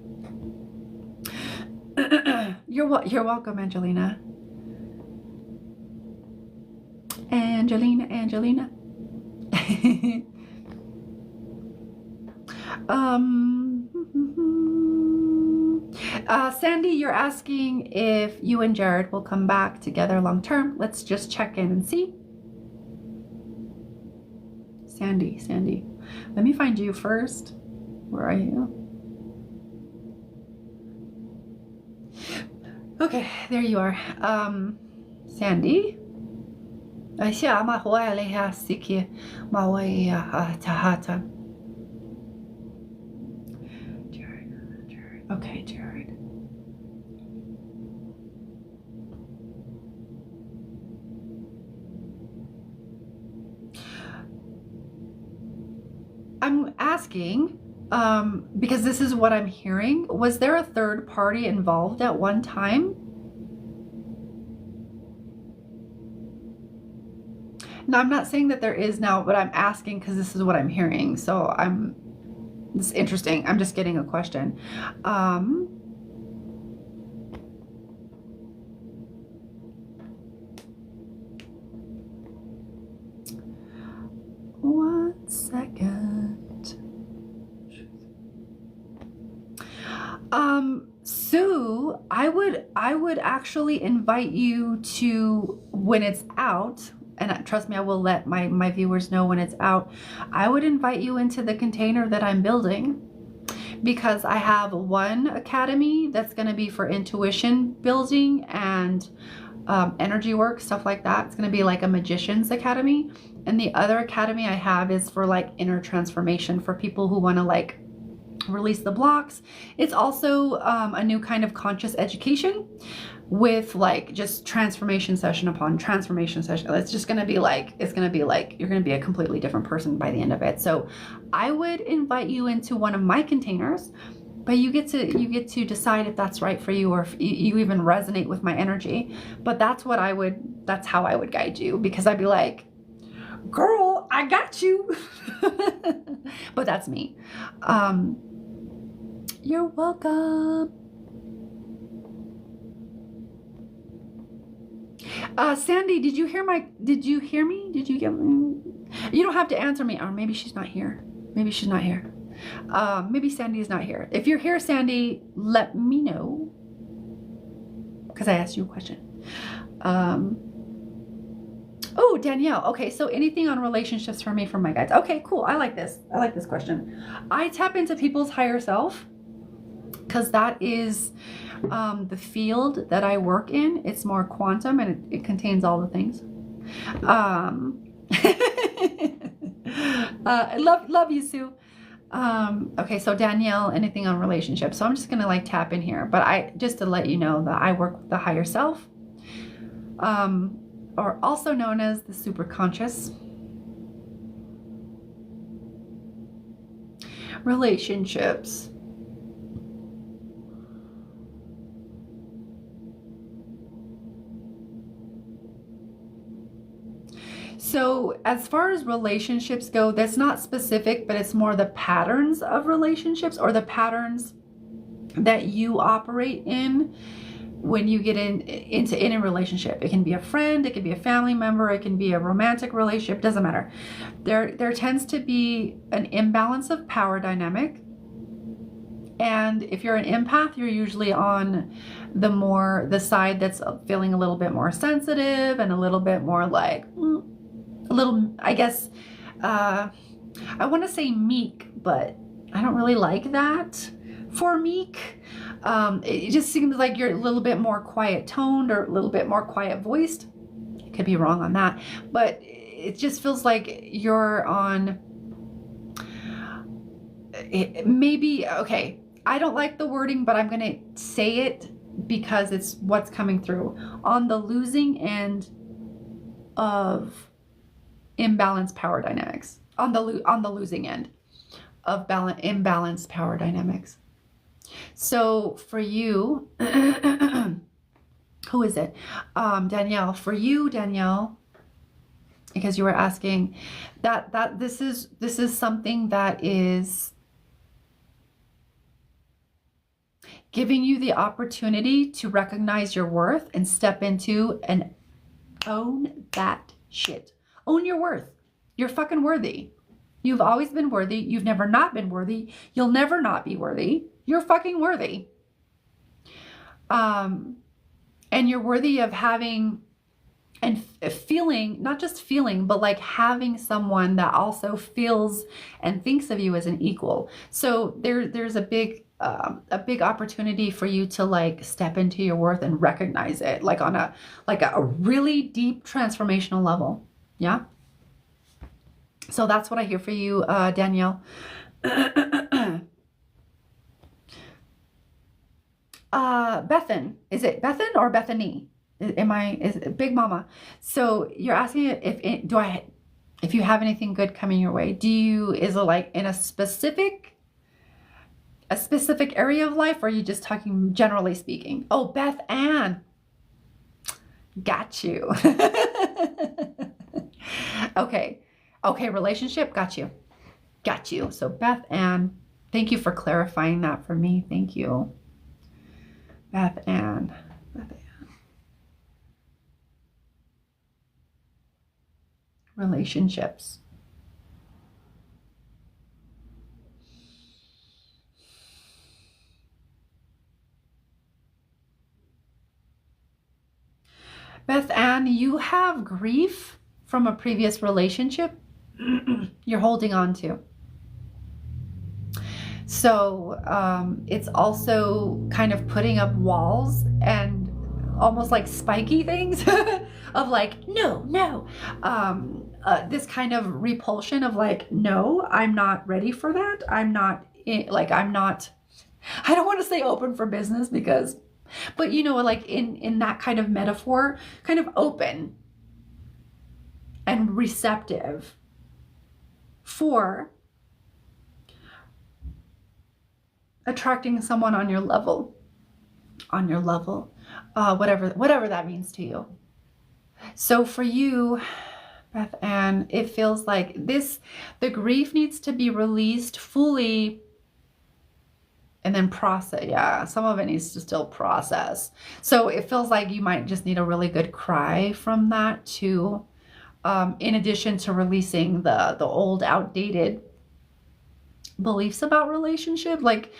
You're welcome, Angelina. Angelina. Sandy, you're asking if you and Jared will come back together long term. Let's just check in and see. Sandy. Let me find you first. Where are you? Okay, there you are. Sandy. Jared. Okay, Jared. I'm asking, because this is what I'm hearing. Was there a third party involved at one time? Now, I'm not saying that there is now, but I'm asking because this is what I'm hearing. So it's interesting. I'm just getting a question. One second. Sue, I would actually invite you to, when it's out, and trust me, I will let my viewers know when it's out, I would invite you into the container that I'm building, because I have one academy that's going to be for intuition building and energy work, stuff like that. It's going to be like a magician's academy. And the other academy I have is for like inner transformation, for people who want to like release the blocks. It's also a new kind of conscious education with like just transformation session upon transformation session. It's just going to be like, you're going to be a completely different person by the end of it. So I would invite you into one of my containers, but you get to decide if that's right for you, or if you even resonate with my energy. But that's how I would guide you, because I'd be like, girl, I got you. But that's me. You're welcome. Sandy, did you hear me? Did you get me? You don't have to answer me. Or maybe she's not here. Maybe Sandy is not here. If you're here, Sandy, let me know, because I asked you a question. Oh, Danielle. Okay, so anything on relationships for me from my guides? Okay, cool. I like this question. I tap into people's higher self, because that is the field that I work in. It's more quantum, and it contains all the things. I love you, Sue. Okay, so Danielle, anything on relationships? So I'm just gonna like tap in here, but just to let you know that I work with the higher self, or also known as the superconscious. Relationships. So as far as relationships go, that's not specific, but it's more the patterns of relationships, or the patterns that you operate in when you get into any relationship. It can be a friend, it can be a family member, it can be a romantic relationship, doesn't matter. There tends to be an imbalance of power dynamic. And if you're an empath, you're usually on the side that's feeling a little bit more sensitive and a little bit more like a little, I guess, I want to say meek, but I don't really like that for meek. It just seems like you're a little bit more quiet toned or a little bit more quiet voiced. I could be wrong on that, but it just feels like you're on maybe, okay, I don't like the wording, but I'm going to say it because it's what's coming through. On the losing end of imbalanced power dynamics. On the losing end of imbalanced power dynamics. So for you, who is it? Danielle. For you, Danielle, because you were asking that this is something that is giving you the opportunity to recognize your worth and step into and own that shit. Own your worth. You're fucking worthy. You've always been worthy. You've never not been worthy. You'll never not be worthy. You're fucking worthy. And you're worthy of having and feeling, not just feeling, but like having someone that also feels and thinks of you as an equal. So there's a big opportunity for you to like step into your worth and recognize it, like on a really deep transformational level. Yeah. So that's what I hear for you, Danielle. Bethan, is it Bethan or Bethany? Is it Big Mama? So you're asking if you have anything good coming your way. Is it like in a specific area of life, or are you just talking generally speaking? Oh, Beth Ann. Got you. Okay, relationship, got you. So Beth Ann, thank you for clarifying that for me. Thank you. Beth Ann. Relationships. Beth Ann, you have grief from a previous relationship you're holding on to. So it's also kind of putting up walls and almost like spiky things of like, no. This kind of repulsion of like, no, I'm not ready for that. I don't want to say open for business but you know, like in that kind of metaphor, kind of open and receptive for attracting someone on your level, whatever that means to you. So for you, Beth Ann, it feels like the grief needs to be released fully and then process. Yeah, some of it needs to still process. So it feels like you might just need a really good cry from that too. In addition to releasing the old outdated beliefs about relationship, like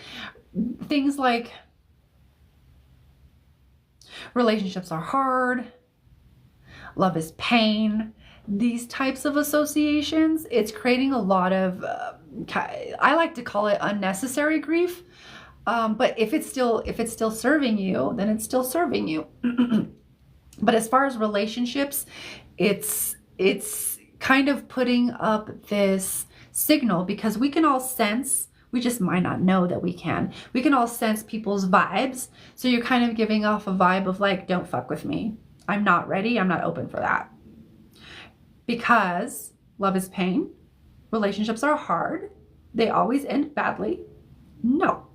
things like relationships are hard, love is pain, these types of associations. It's creating a lot of I like to call it unnecessary grief, but if it's still serving you, then it's still serving you. But as far as relationships, it's kind of putting up this signal, because we can all sense, we just might not know that we can all sense people's vibes. So you're kind of giving off a vibe of like, don't fuck with me. I'm not ready. I'm not open for that. Because love is pain. Relationships are hard. They always end badly. No.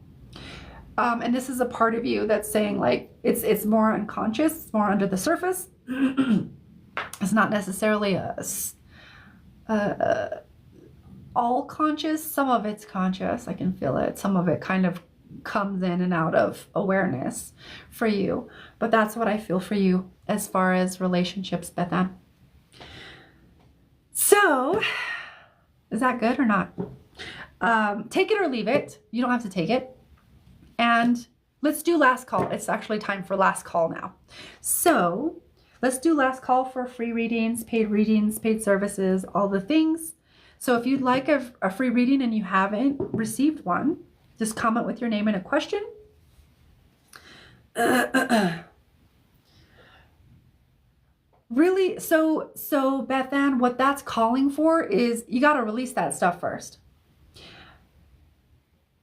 And this is a part of you that's saying like, it's more unconscious, it's more under the surface. It's not necessarily all conscious. Some of it's conscious. I can feel it. Some of it kind of comes in and out of awareness for you. But that's what I feel for you as far as relationships, Bethan. So, is that good or not? Take it or leave it. You don't have to take it. And let's do last call. It's actually time for last call now. So let's do last call for free readings, paid services, all the things. So if you'd like a free reading and you haven't received one, just comment with your name and a question. Really, so Bethan, what that's calling for is you got to release that stuff first.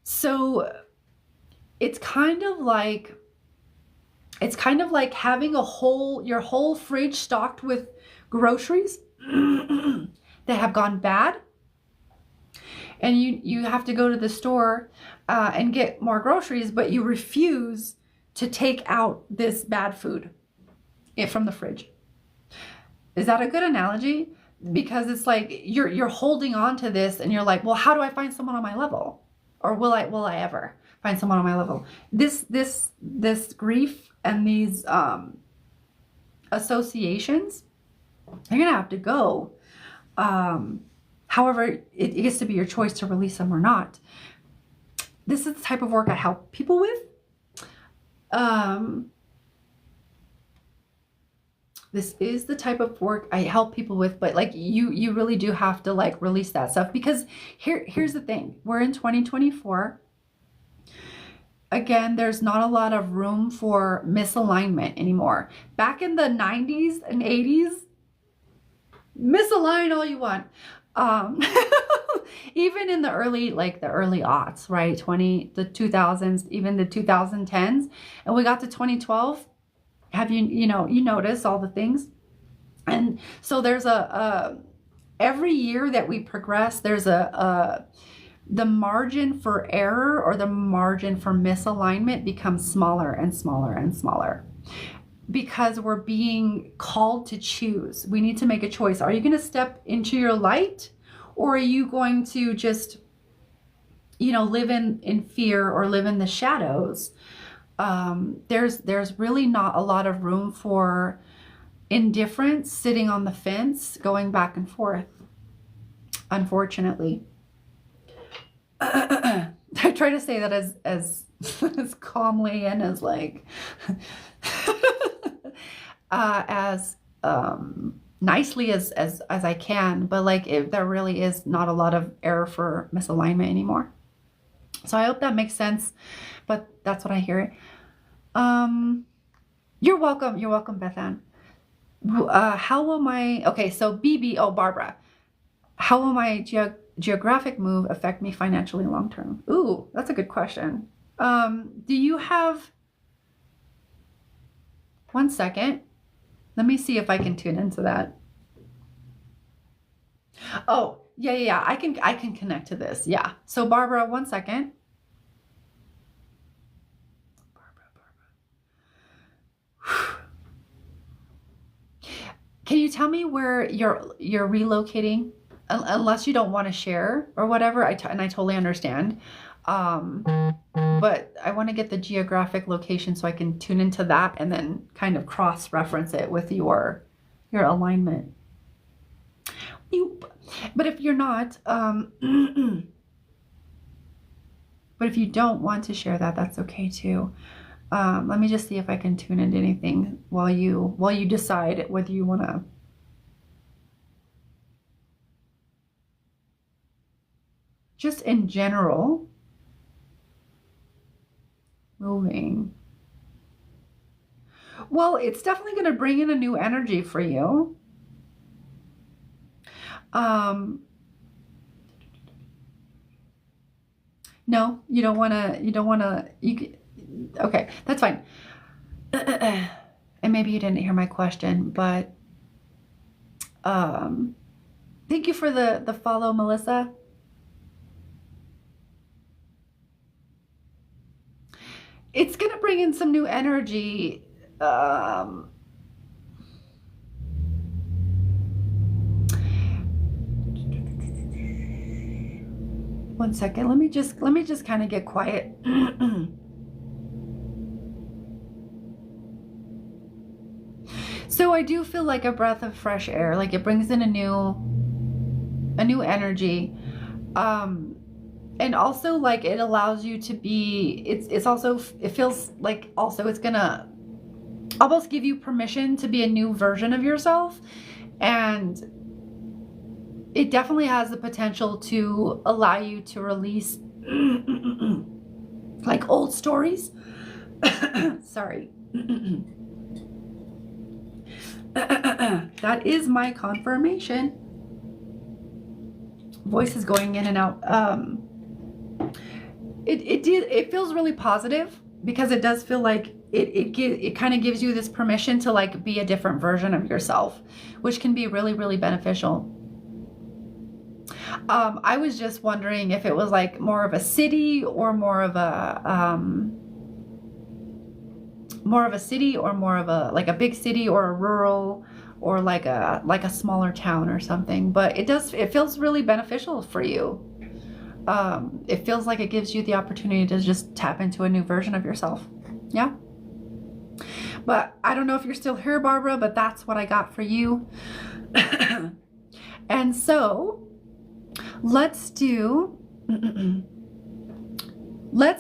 So it's kind of like having your whole fridge stocked with groceries that have gone bad, and you have to go to the store and get more groceries, but you refuse to take out this bad food from the fridge. Is that a good analogy? Because it's like you're holding on to this, and you're like, well, how do I find someone on my level? Or will I ever find someone on my level? This grief and these associations, you're gonna have to go. However, it gets to be your choice to release them or not. This is the type of work I help people with. This is the type of work I help people with, but like you really do have to like release that stuff, because here's the thing. We're in 2024. Again, there's not a lot of room for misalignment anymore. Back in the 90s and 80s, misalign all you want. Even in the early aughts, right? The 2000s, even the 2010s, and we got to 2012. Have you notice all the things? And so there's every year that we progress, there's the margin for error or the margin for misalignment becomes smaller and smaller and smaller, because we're being called to choose. We need to make a choice. Are you going to step into your light, or are you going to just, live in fear or live in the shadows? There's really not a lot of room for indifference, sitting on the fence, going back and forth, unfortunately. I try to say that as calmly and as like as nicely as I can, but like there really is not a lot of error for misalignment anymore. So I hope that makes sense, but that's what I hear. You're welcome, Bethan. How will my, okay, so Barbara, how will my geographic move affect me financially long term? Ooh, that's a good question. Do you have, one second, let me see if I can tune into that. Oh, yeah, I can connect to this. Yeah. So Barbara, one second. Can you tell me where you're relocating? Unless you don't want to share or whatever, and I totally understand. But I want to get the geographic location so I can tune into that and then kind of cross-reference it with your alignment. But if you're not, but if you don't want to share that, that's okay too. Let me just see if I can tune into anything while you decide whether you want to. Just in general, moving. Well, it's definitely going to bring in a new energy for you. No, you don't want to, okay, that's fine. And maybe you didn't hear my question, but thank you for the follow, Melissa. It's going to bring in some new energy. One second. Let me just kind of get quiet. So I do feel like a breath of fresh air. Like it brings in a new energy. And also like it allows you to be, it's also, it feels like also it's gonna almost give you permission to be a new version of yourself. And it definitely has the potential to allow you to release like old stories. Sorry. That is my confirmation. Voice is going in and out. It feels really positive because it does feel like it kind of gives you this permission to like be a different version of yourself, which can be really, really beneficial. I was just wondering if it was like more of a city or more of a like a big city or a rural or like a smaller town or something. But it feels really beneficial for you. It feels like it gives you the opportunity to just tap into a new version of yourself. Yeah. But I don't know if you're still here, Barbara, but that's what I got for you. And so let's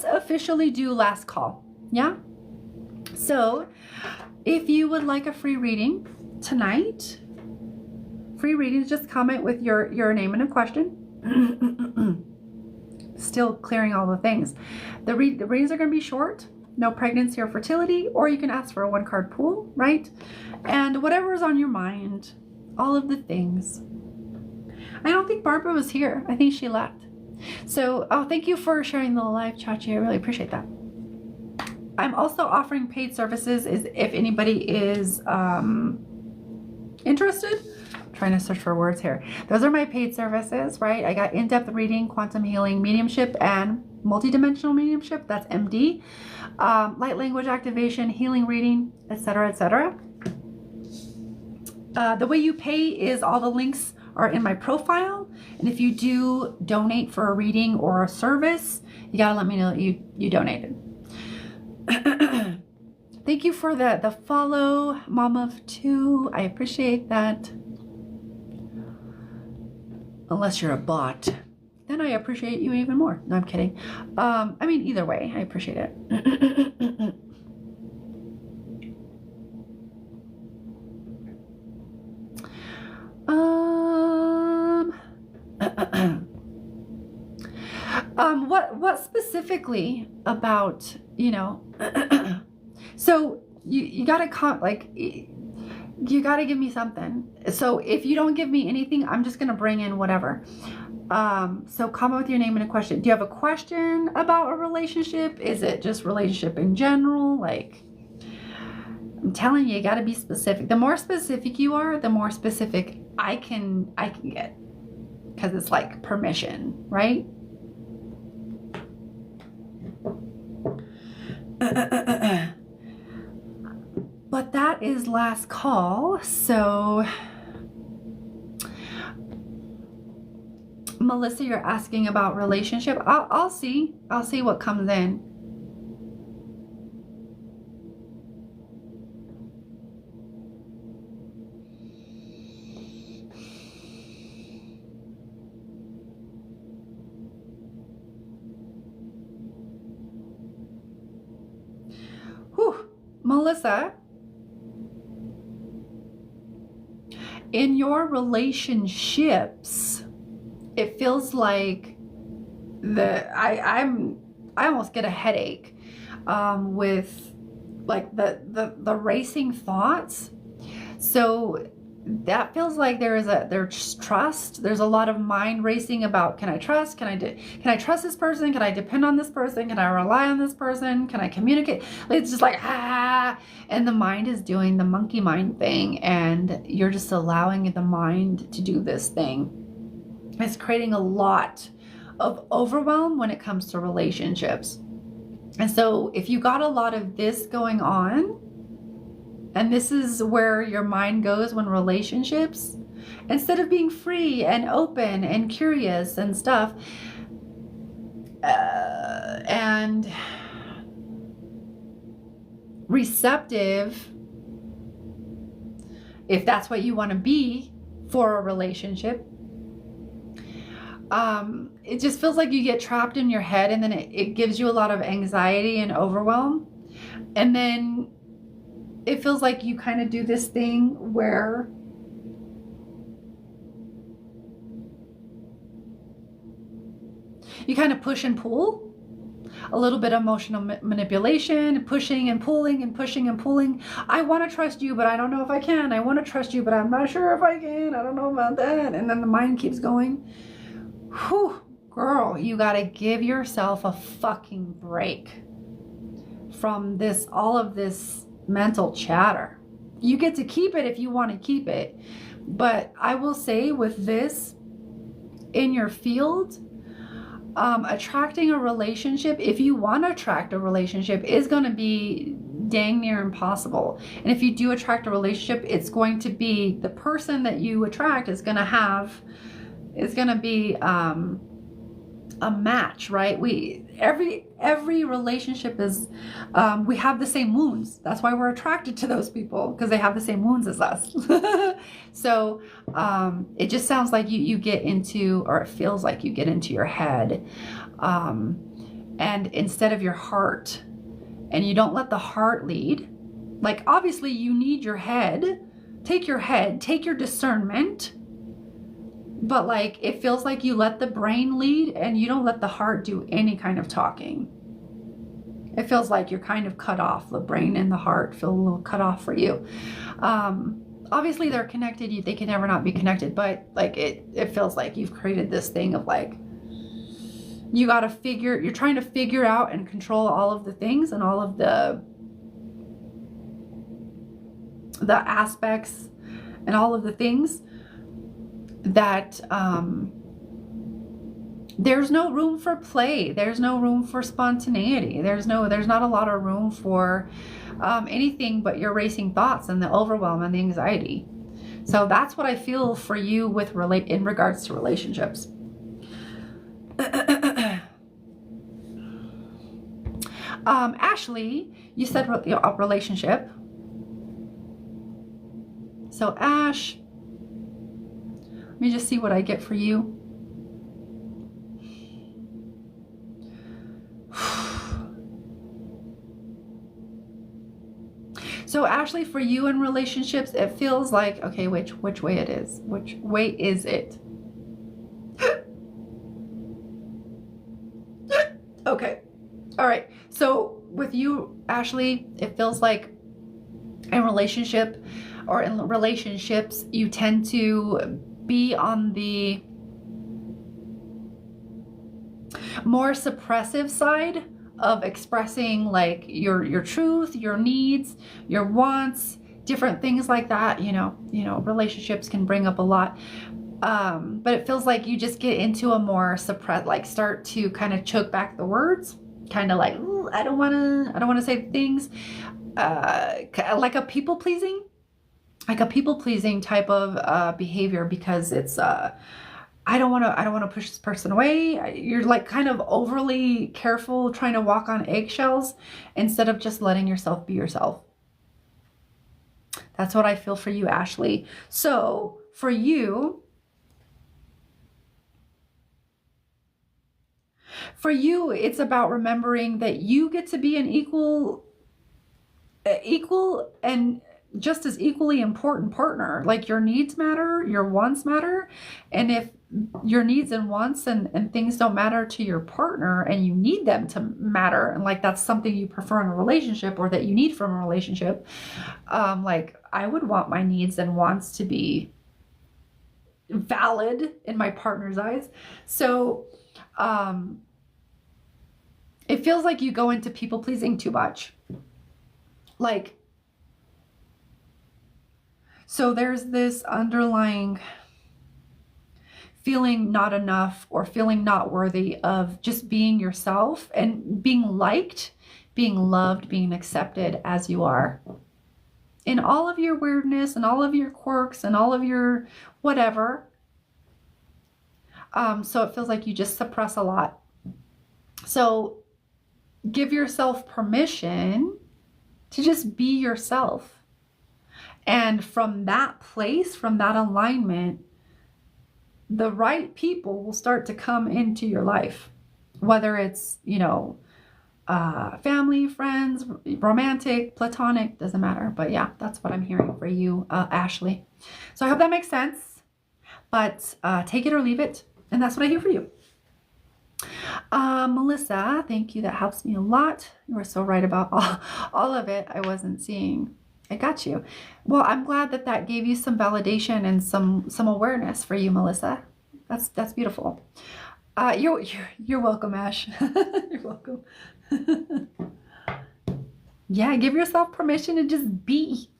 officially do last call. Yeah. So if you would like a free reading tonight, free readings, just comment with your name and a question. Still clearing all the things. The readings are going to be short, no pregnancy or fertility, or you can ask for a 1-card pool, right? And whatever is on your mind, all of the things. I don't think Barbara was here. I think she left. So, thank you for sharing the live, Chachi. I really appreciate that. I'm also offering paid services if anybody is interested. I'm trying to search for words here. Those are my paid services, right? I got in-depth reading, quantum healing, mediumship, and multidimensional mediumship. That's MD. Light language activation, healing reading, etc., etc. The way you pay is all the links are in my profile. And if you do donate for a reading or a service, you gotta let me know that you donated. Thank you for the follow, Mom of 2. I appreciate that. Unless you're a bot, then I appreciate you even more. No, I'm kidding. I mean, either way, I appreciate it. What specifically about, so you gotta you gotta give me something. So if you don't give me anything, I'm just gonna bring in whatever. So comment with your name and a question. Do you have a question about a relationship? Is it just relationship in general? Like, I'm telling you, you gotta be specific. The more specific you are, the more specific I can get. Because it's like permission, right? But that is last call. So Melissa, you're asking about relationship. I'll see what comes in. Whew. Melissa, in your relationships, it feels like I almost get a headache with like the racing thoughts. So that feels like there's trust. There's a lot of mind racing about, can I trust? Can I trust this person? Can I depend on this person? Can I rely on this person? Can I communicate? It's just like, and the mind is doing the monkey mind thing, and you're just allowing the mind to do this thing. It's creating a lot of overwhelm when it comes to relationships. And so if you got a lot of this going on, and this is where your mind goes when relationships, instead of being free and open and curious and stuff, and receptive, if that's what you want to be for a relationship, it just feels like you get trapped in your head, and then it gives you a lot of anxiety and overwhelm. And then it feels like you kind of do this thing where you kind of push and pull, a little bit of emotional manipulation, pushing and pulling and pushing and pulling. I want to trust you, but I don't know if I can. I want to trust you, but I'm not sure if I can. I don't know about that. And then the mind keeps going. Whew, girl, you got to give yourself a fucking break from this, all of this mental chatter. You get to keep it if you want to keep it. But I will say with this in your field, attracting a relationship, if you want to attract a relationship, is going to be dang near impossible. And if you do attract a relationship, it's going to be, the person that you attract is going to be a match, right? Every relationship is, we have the same wounds. That's why we're attracted to those people, because they have the same wounds as us. So it just sounds like you get into, or it feels like you get into your head, and instead of your heart, and you don't let the heart lead. Like, obviously you need your head, take your discernment. But like, it feels like you let the brain lead and you don't let the heart do any kind of talking. It feels like you're kind of cut off. The brain and the heart feel a little cut off for you. Obviously they're connected. They can never not be connected, but like it feels like you've created this thing of like, you're trying to figure out and control all of the things and all of the aspects and all of the things that there's no room for play. There's no room for spontaneity. There's not a lot of room for anything but your racing thoughts and the overwhelm and the anxiety. So that's what I feel for you with in regards to relationships. Ashley, you said a relationship. So Ash, let me just see what I get for you. So Ashley, for you in relationships, it feels like, okay, which way it is? Which way is it? Okay. All right. So with you, Ashley, it feels like in relationship or in relationships, you tend to be on the more suppressive side of expressing like your truth, your needs, your wants, different things like that. You know, relationships can bring up a lot. But it feels like you just get into a more suppressed, like start to kind of choke back the words, kind of like, I don't want to say things, like a people pleasing type of behavior, because it's I don't want to push this person away. You're like kind of overly careful, trying to walk on eggshells instead of just letting yourself be yourself. That's what I feel for you, Ashley. So for you, it's about remembering that you get to be an equal and just as equally important partner. Like your needs matter, your wants matter. And if your needs and wants and things don't matter to your partner and you need them to matter, and like that's something you prefer in a relationship or that you need from a relationship, like I would want my needs and wants to be valid in my partner's eyes. So it feels like you go into people pleasing too much. Like, so there's this underlying feeling not enough or feeling not worthy of just being yourself and being liked, being loved, being accepted as you are. In all of your weirdness and all of your quirks and all of your whatever. So it feels like you just suppress a lot. So give yourself permission to just be yourself. And from that place, from that alignment, the right people will start to come into your life. Whether it's, family, friends, romantic, platonic, doesn't matter. But yeah, that's what I'm hearing for you, Ashley. So I hope that makes sense. But take it or leave it. And that's what I hear for you. Melissa, thank you. That helps me a lot. You were so right about all of it. I wasn't seeing. I got you. Well, I'm glad that gave you some validation and some awareness for you, Melissa. That's beautiful. You're welcome, Ash. You're welcome. Yeah, give yourself permission to just be.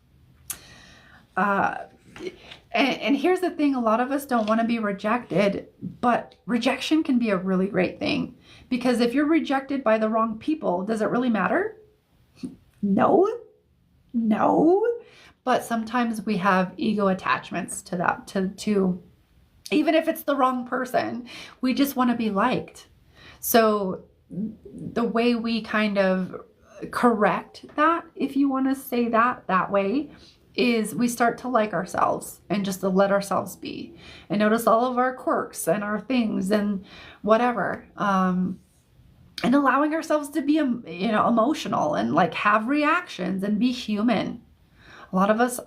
And here's the thing, a lot of us don't want to be rejected, but rejection can be a really great thing. Because if you're rejected by the wrong people, does it really matter? No. But sometimes we have ego attachments to that, to even if it's the wrong person, we just want to be liked. So the way we kind of correct that, if you want to say that way, is we start to like ourselves and just to let ourselves be and notice all of our quirks and our things and whatever, and allowing ourselves to be, emotional and like have reactions and be human. A lot of us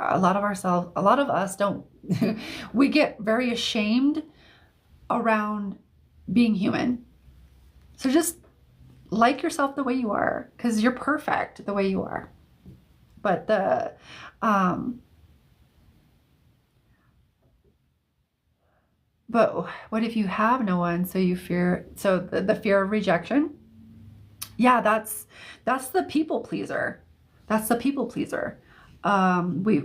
don't, we get very ashamed around being human. So just like yourself the way you are, because you're perfect the way you are. But but what if you have no one? So you fear, so the fear of rejection. Yeah, that's the people pleaser. That's the people pleaser. We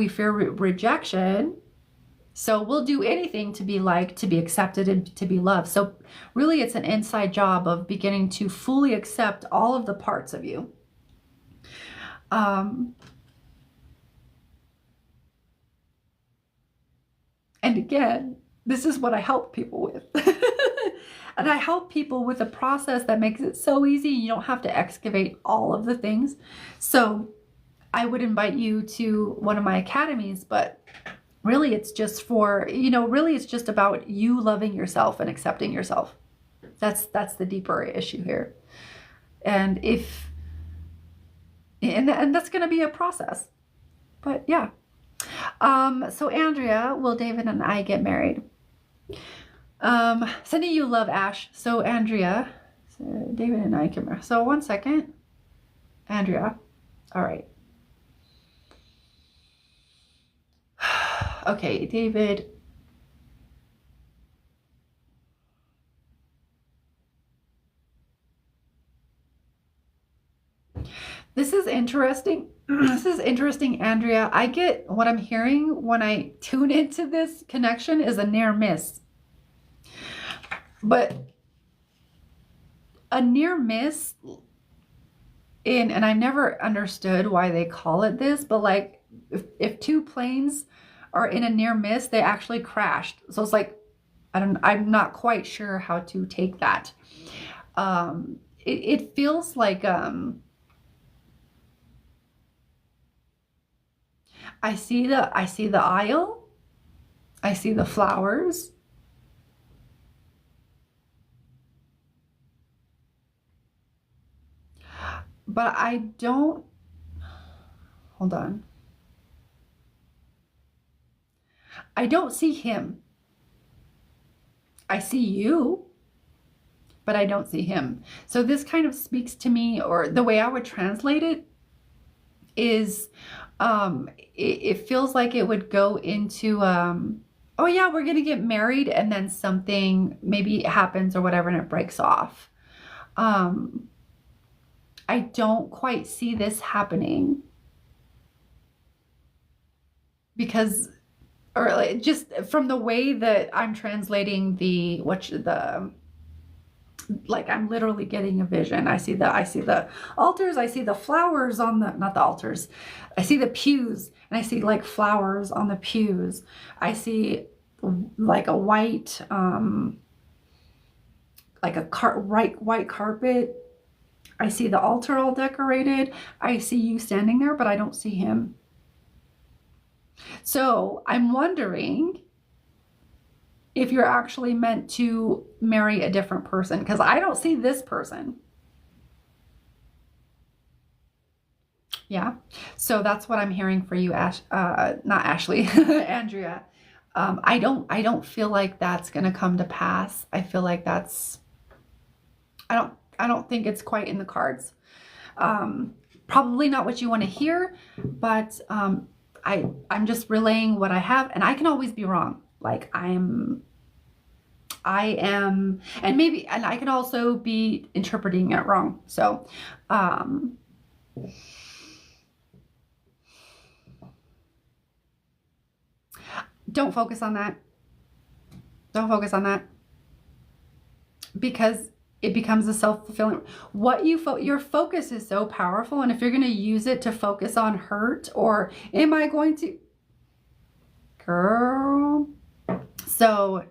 fear rejection. So we'll do anything to be liked, to be accepted, and to be loved. So really it's an inside job of beginning to fully accept all of the parts of you. And again, this is what I help people with. And I help people with a process that makes it so easy. You don't have to excavate all of the things. So I would invite you to one of my academies, but really it's just for, really it's just about you loving yourself and accepting yourself. That's the deeper issue here. And that's going to be a process. But yeah. So Andrea, will David and I get married? Sending you love, Ash. So Andrea, David and I can marry. So 1 second. Andrea. All right. Okay, David. This is interesting. This is interesting, Andrea. I get what I'm hearing when I tune into this connection is a near miss. But a near miss and I've never understood why they call it this, but like if two planes are in a near miss, they actually crashed. So it's like, I'm not quite sure how to take that. It feels like, I see the aisle. I see the flowers. But I don't, Hold on. I don't see him. I see you, but I don't see him. So this kind of speaks to me, or the way I would translate it is, it feels like it would go into, oh yeah, we're going to get married, and then something maybe happens or whatever, and it breaks off. I don't quite see this happening because, or like, just from the way that I'm translating like I'm literally getting a vision. I see the altars, I see the flowers on the, not the altars. I see the pews, and I see like flowers on the pews. I see like a white, like a white carpet. I see the altar all decorated. I see you standing there, but I don't see him. So I'm wondering if you're actually meant to marry a different person, because I don't see this person. Yeah. So that's what I'm hearing for you, not Ashley, Andrea. I don't feel like that's going to come to pass. I feel like I don't think it's quite in the cards. Probably not what you want to hear, but I'm just relaying what I have, and I can always be wrong. Like I am, and I can also be interpreting it wrong. So, don't focus on that. Don't focus on that, because it becomes a self-fulfilling. Your focus is so powerful, and if you're going to use it to focus on hurt, or am I going to, girl? So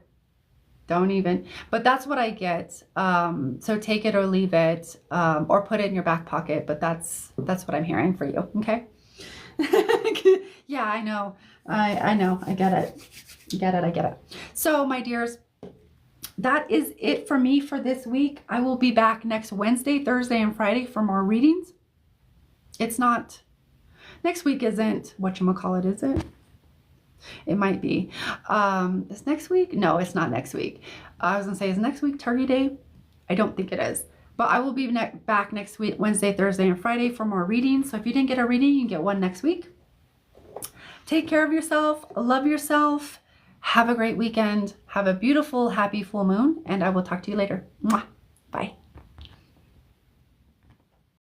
don't even. But that's what I get. So take it or leave it, or put it in your back pocket. But that's what I'm hearing for you. Okay. Yeah, I know. I know. I get it. I get it. So my dears, that is it for me for this week. I will be back next Wednesday, Thursday, and Friday for more readings. It's not, next week isn't whatchamacallit, is it? It might be. Is next week? No, it's not next week. I was going to say, is next week Turkey Day? I don't think it is. But I will be back next week, Wednesday, Thursday, and Friday for more readings. So if you didn't get a reading, you can get one next week. Take care of yourself. Love yourself. Have a great weekend. Have a beautiful, happy full moon. And I will talk to you later. Mwah. Bye.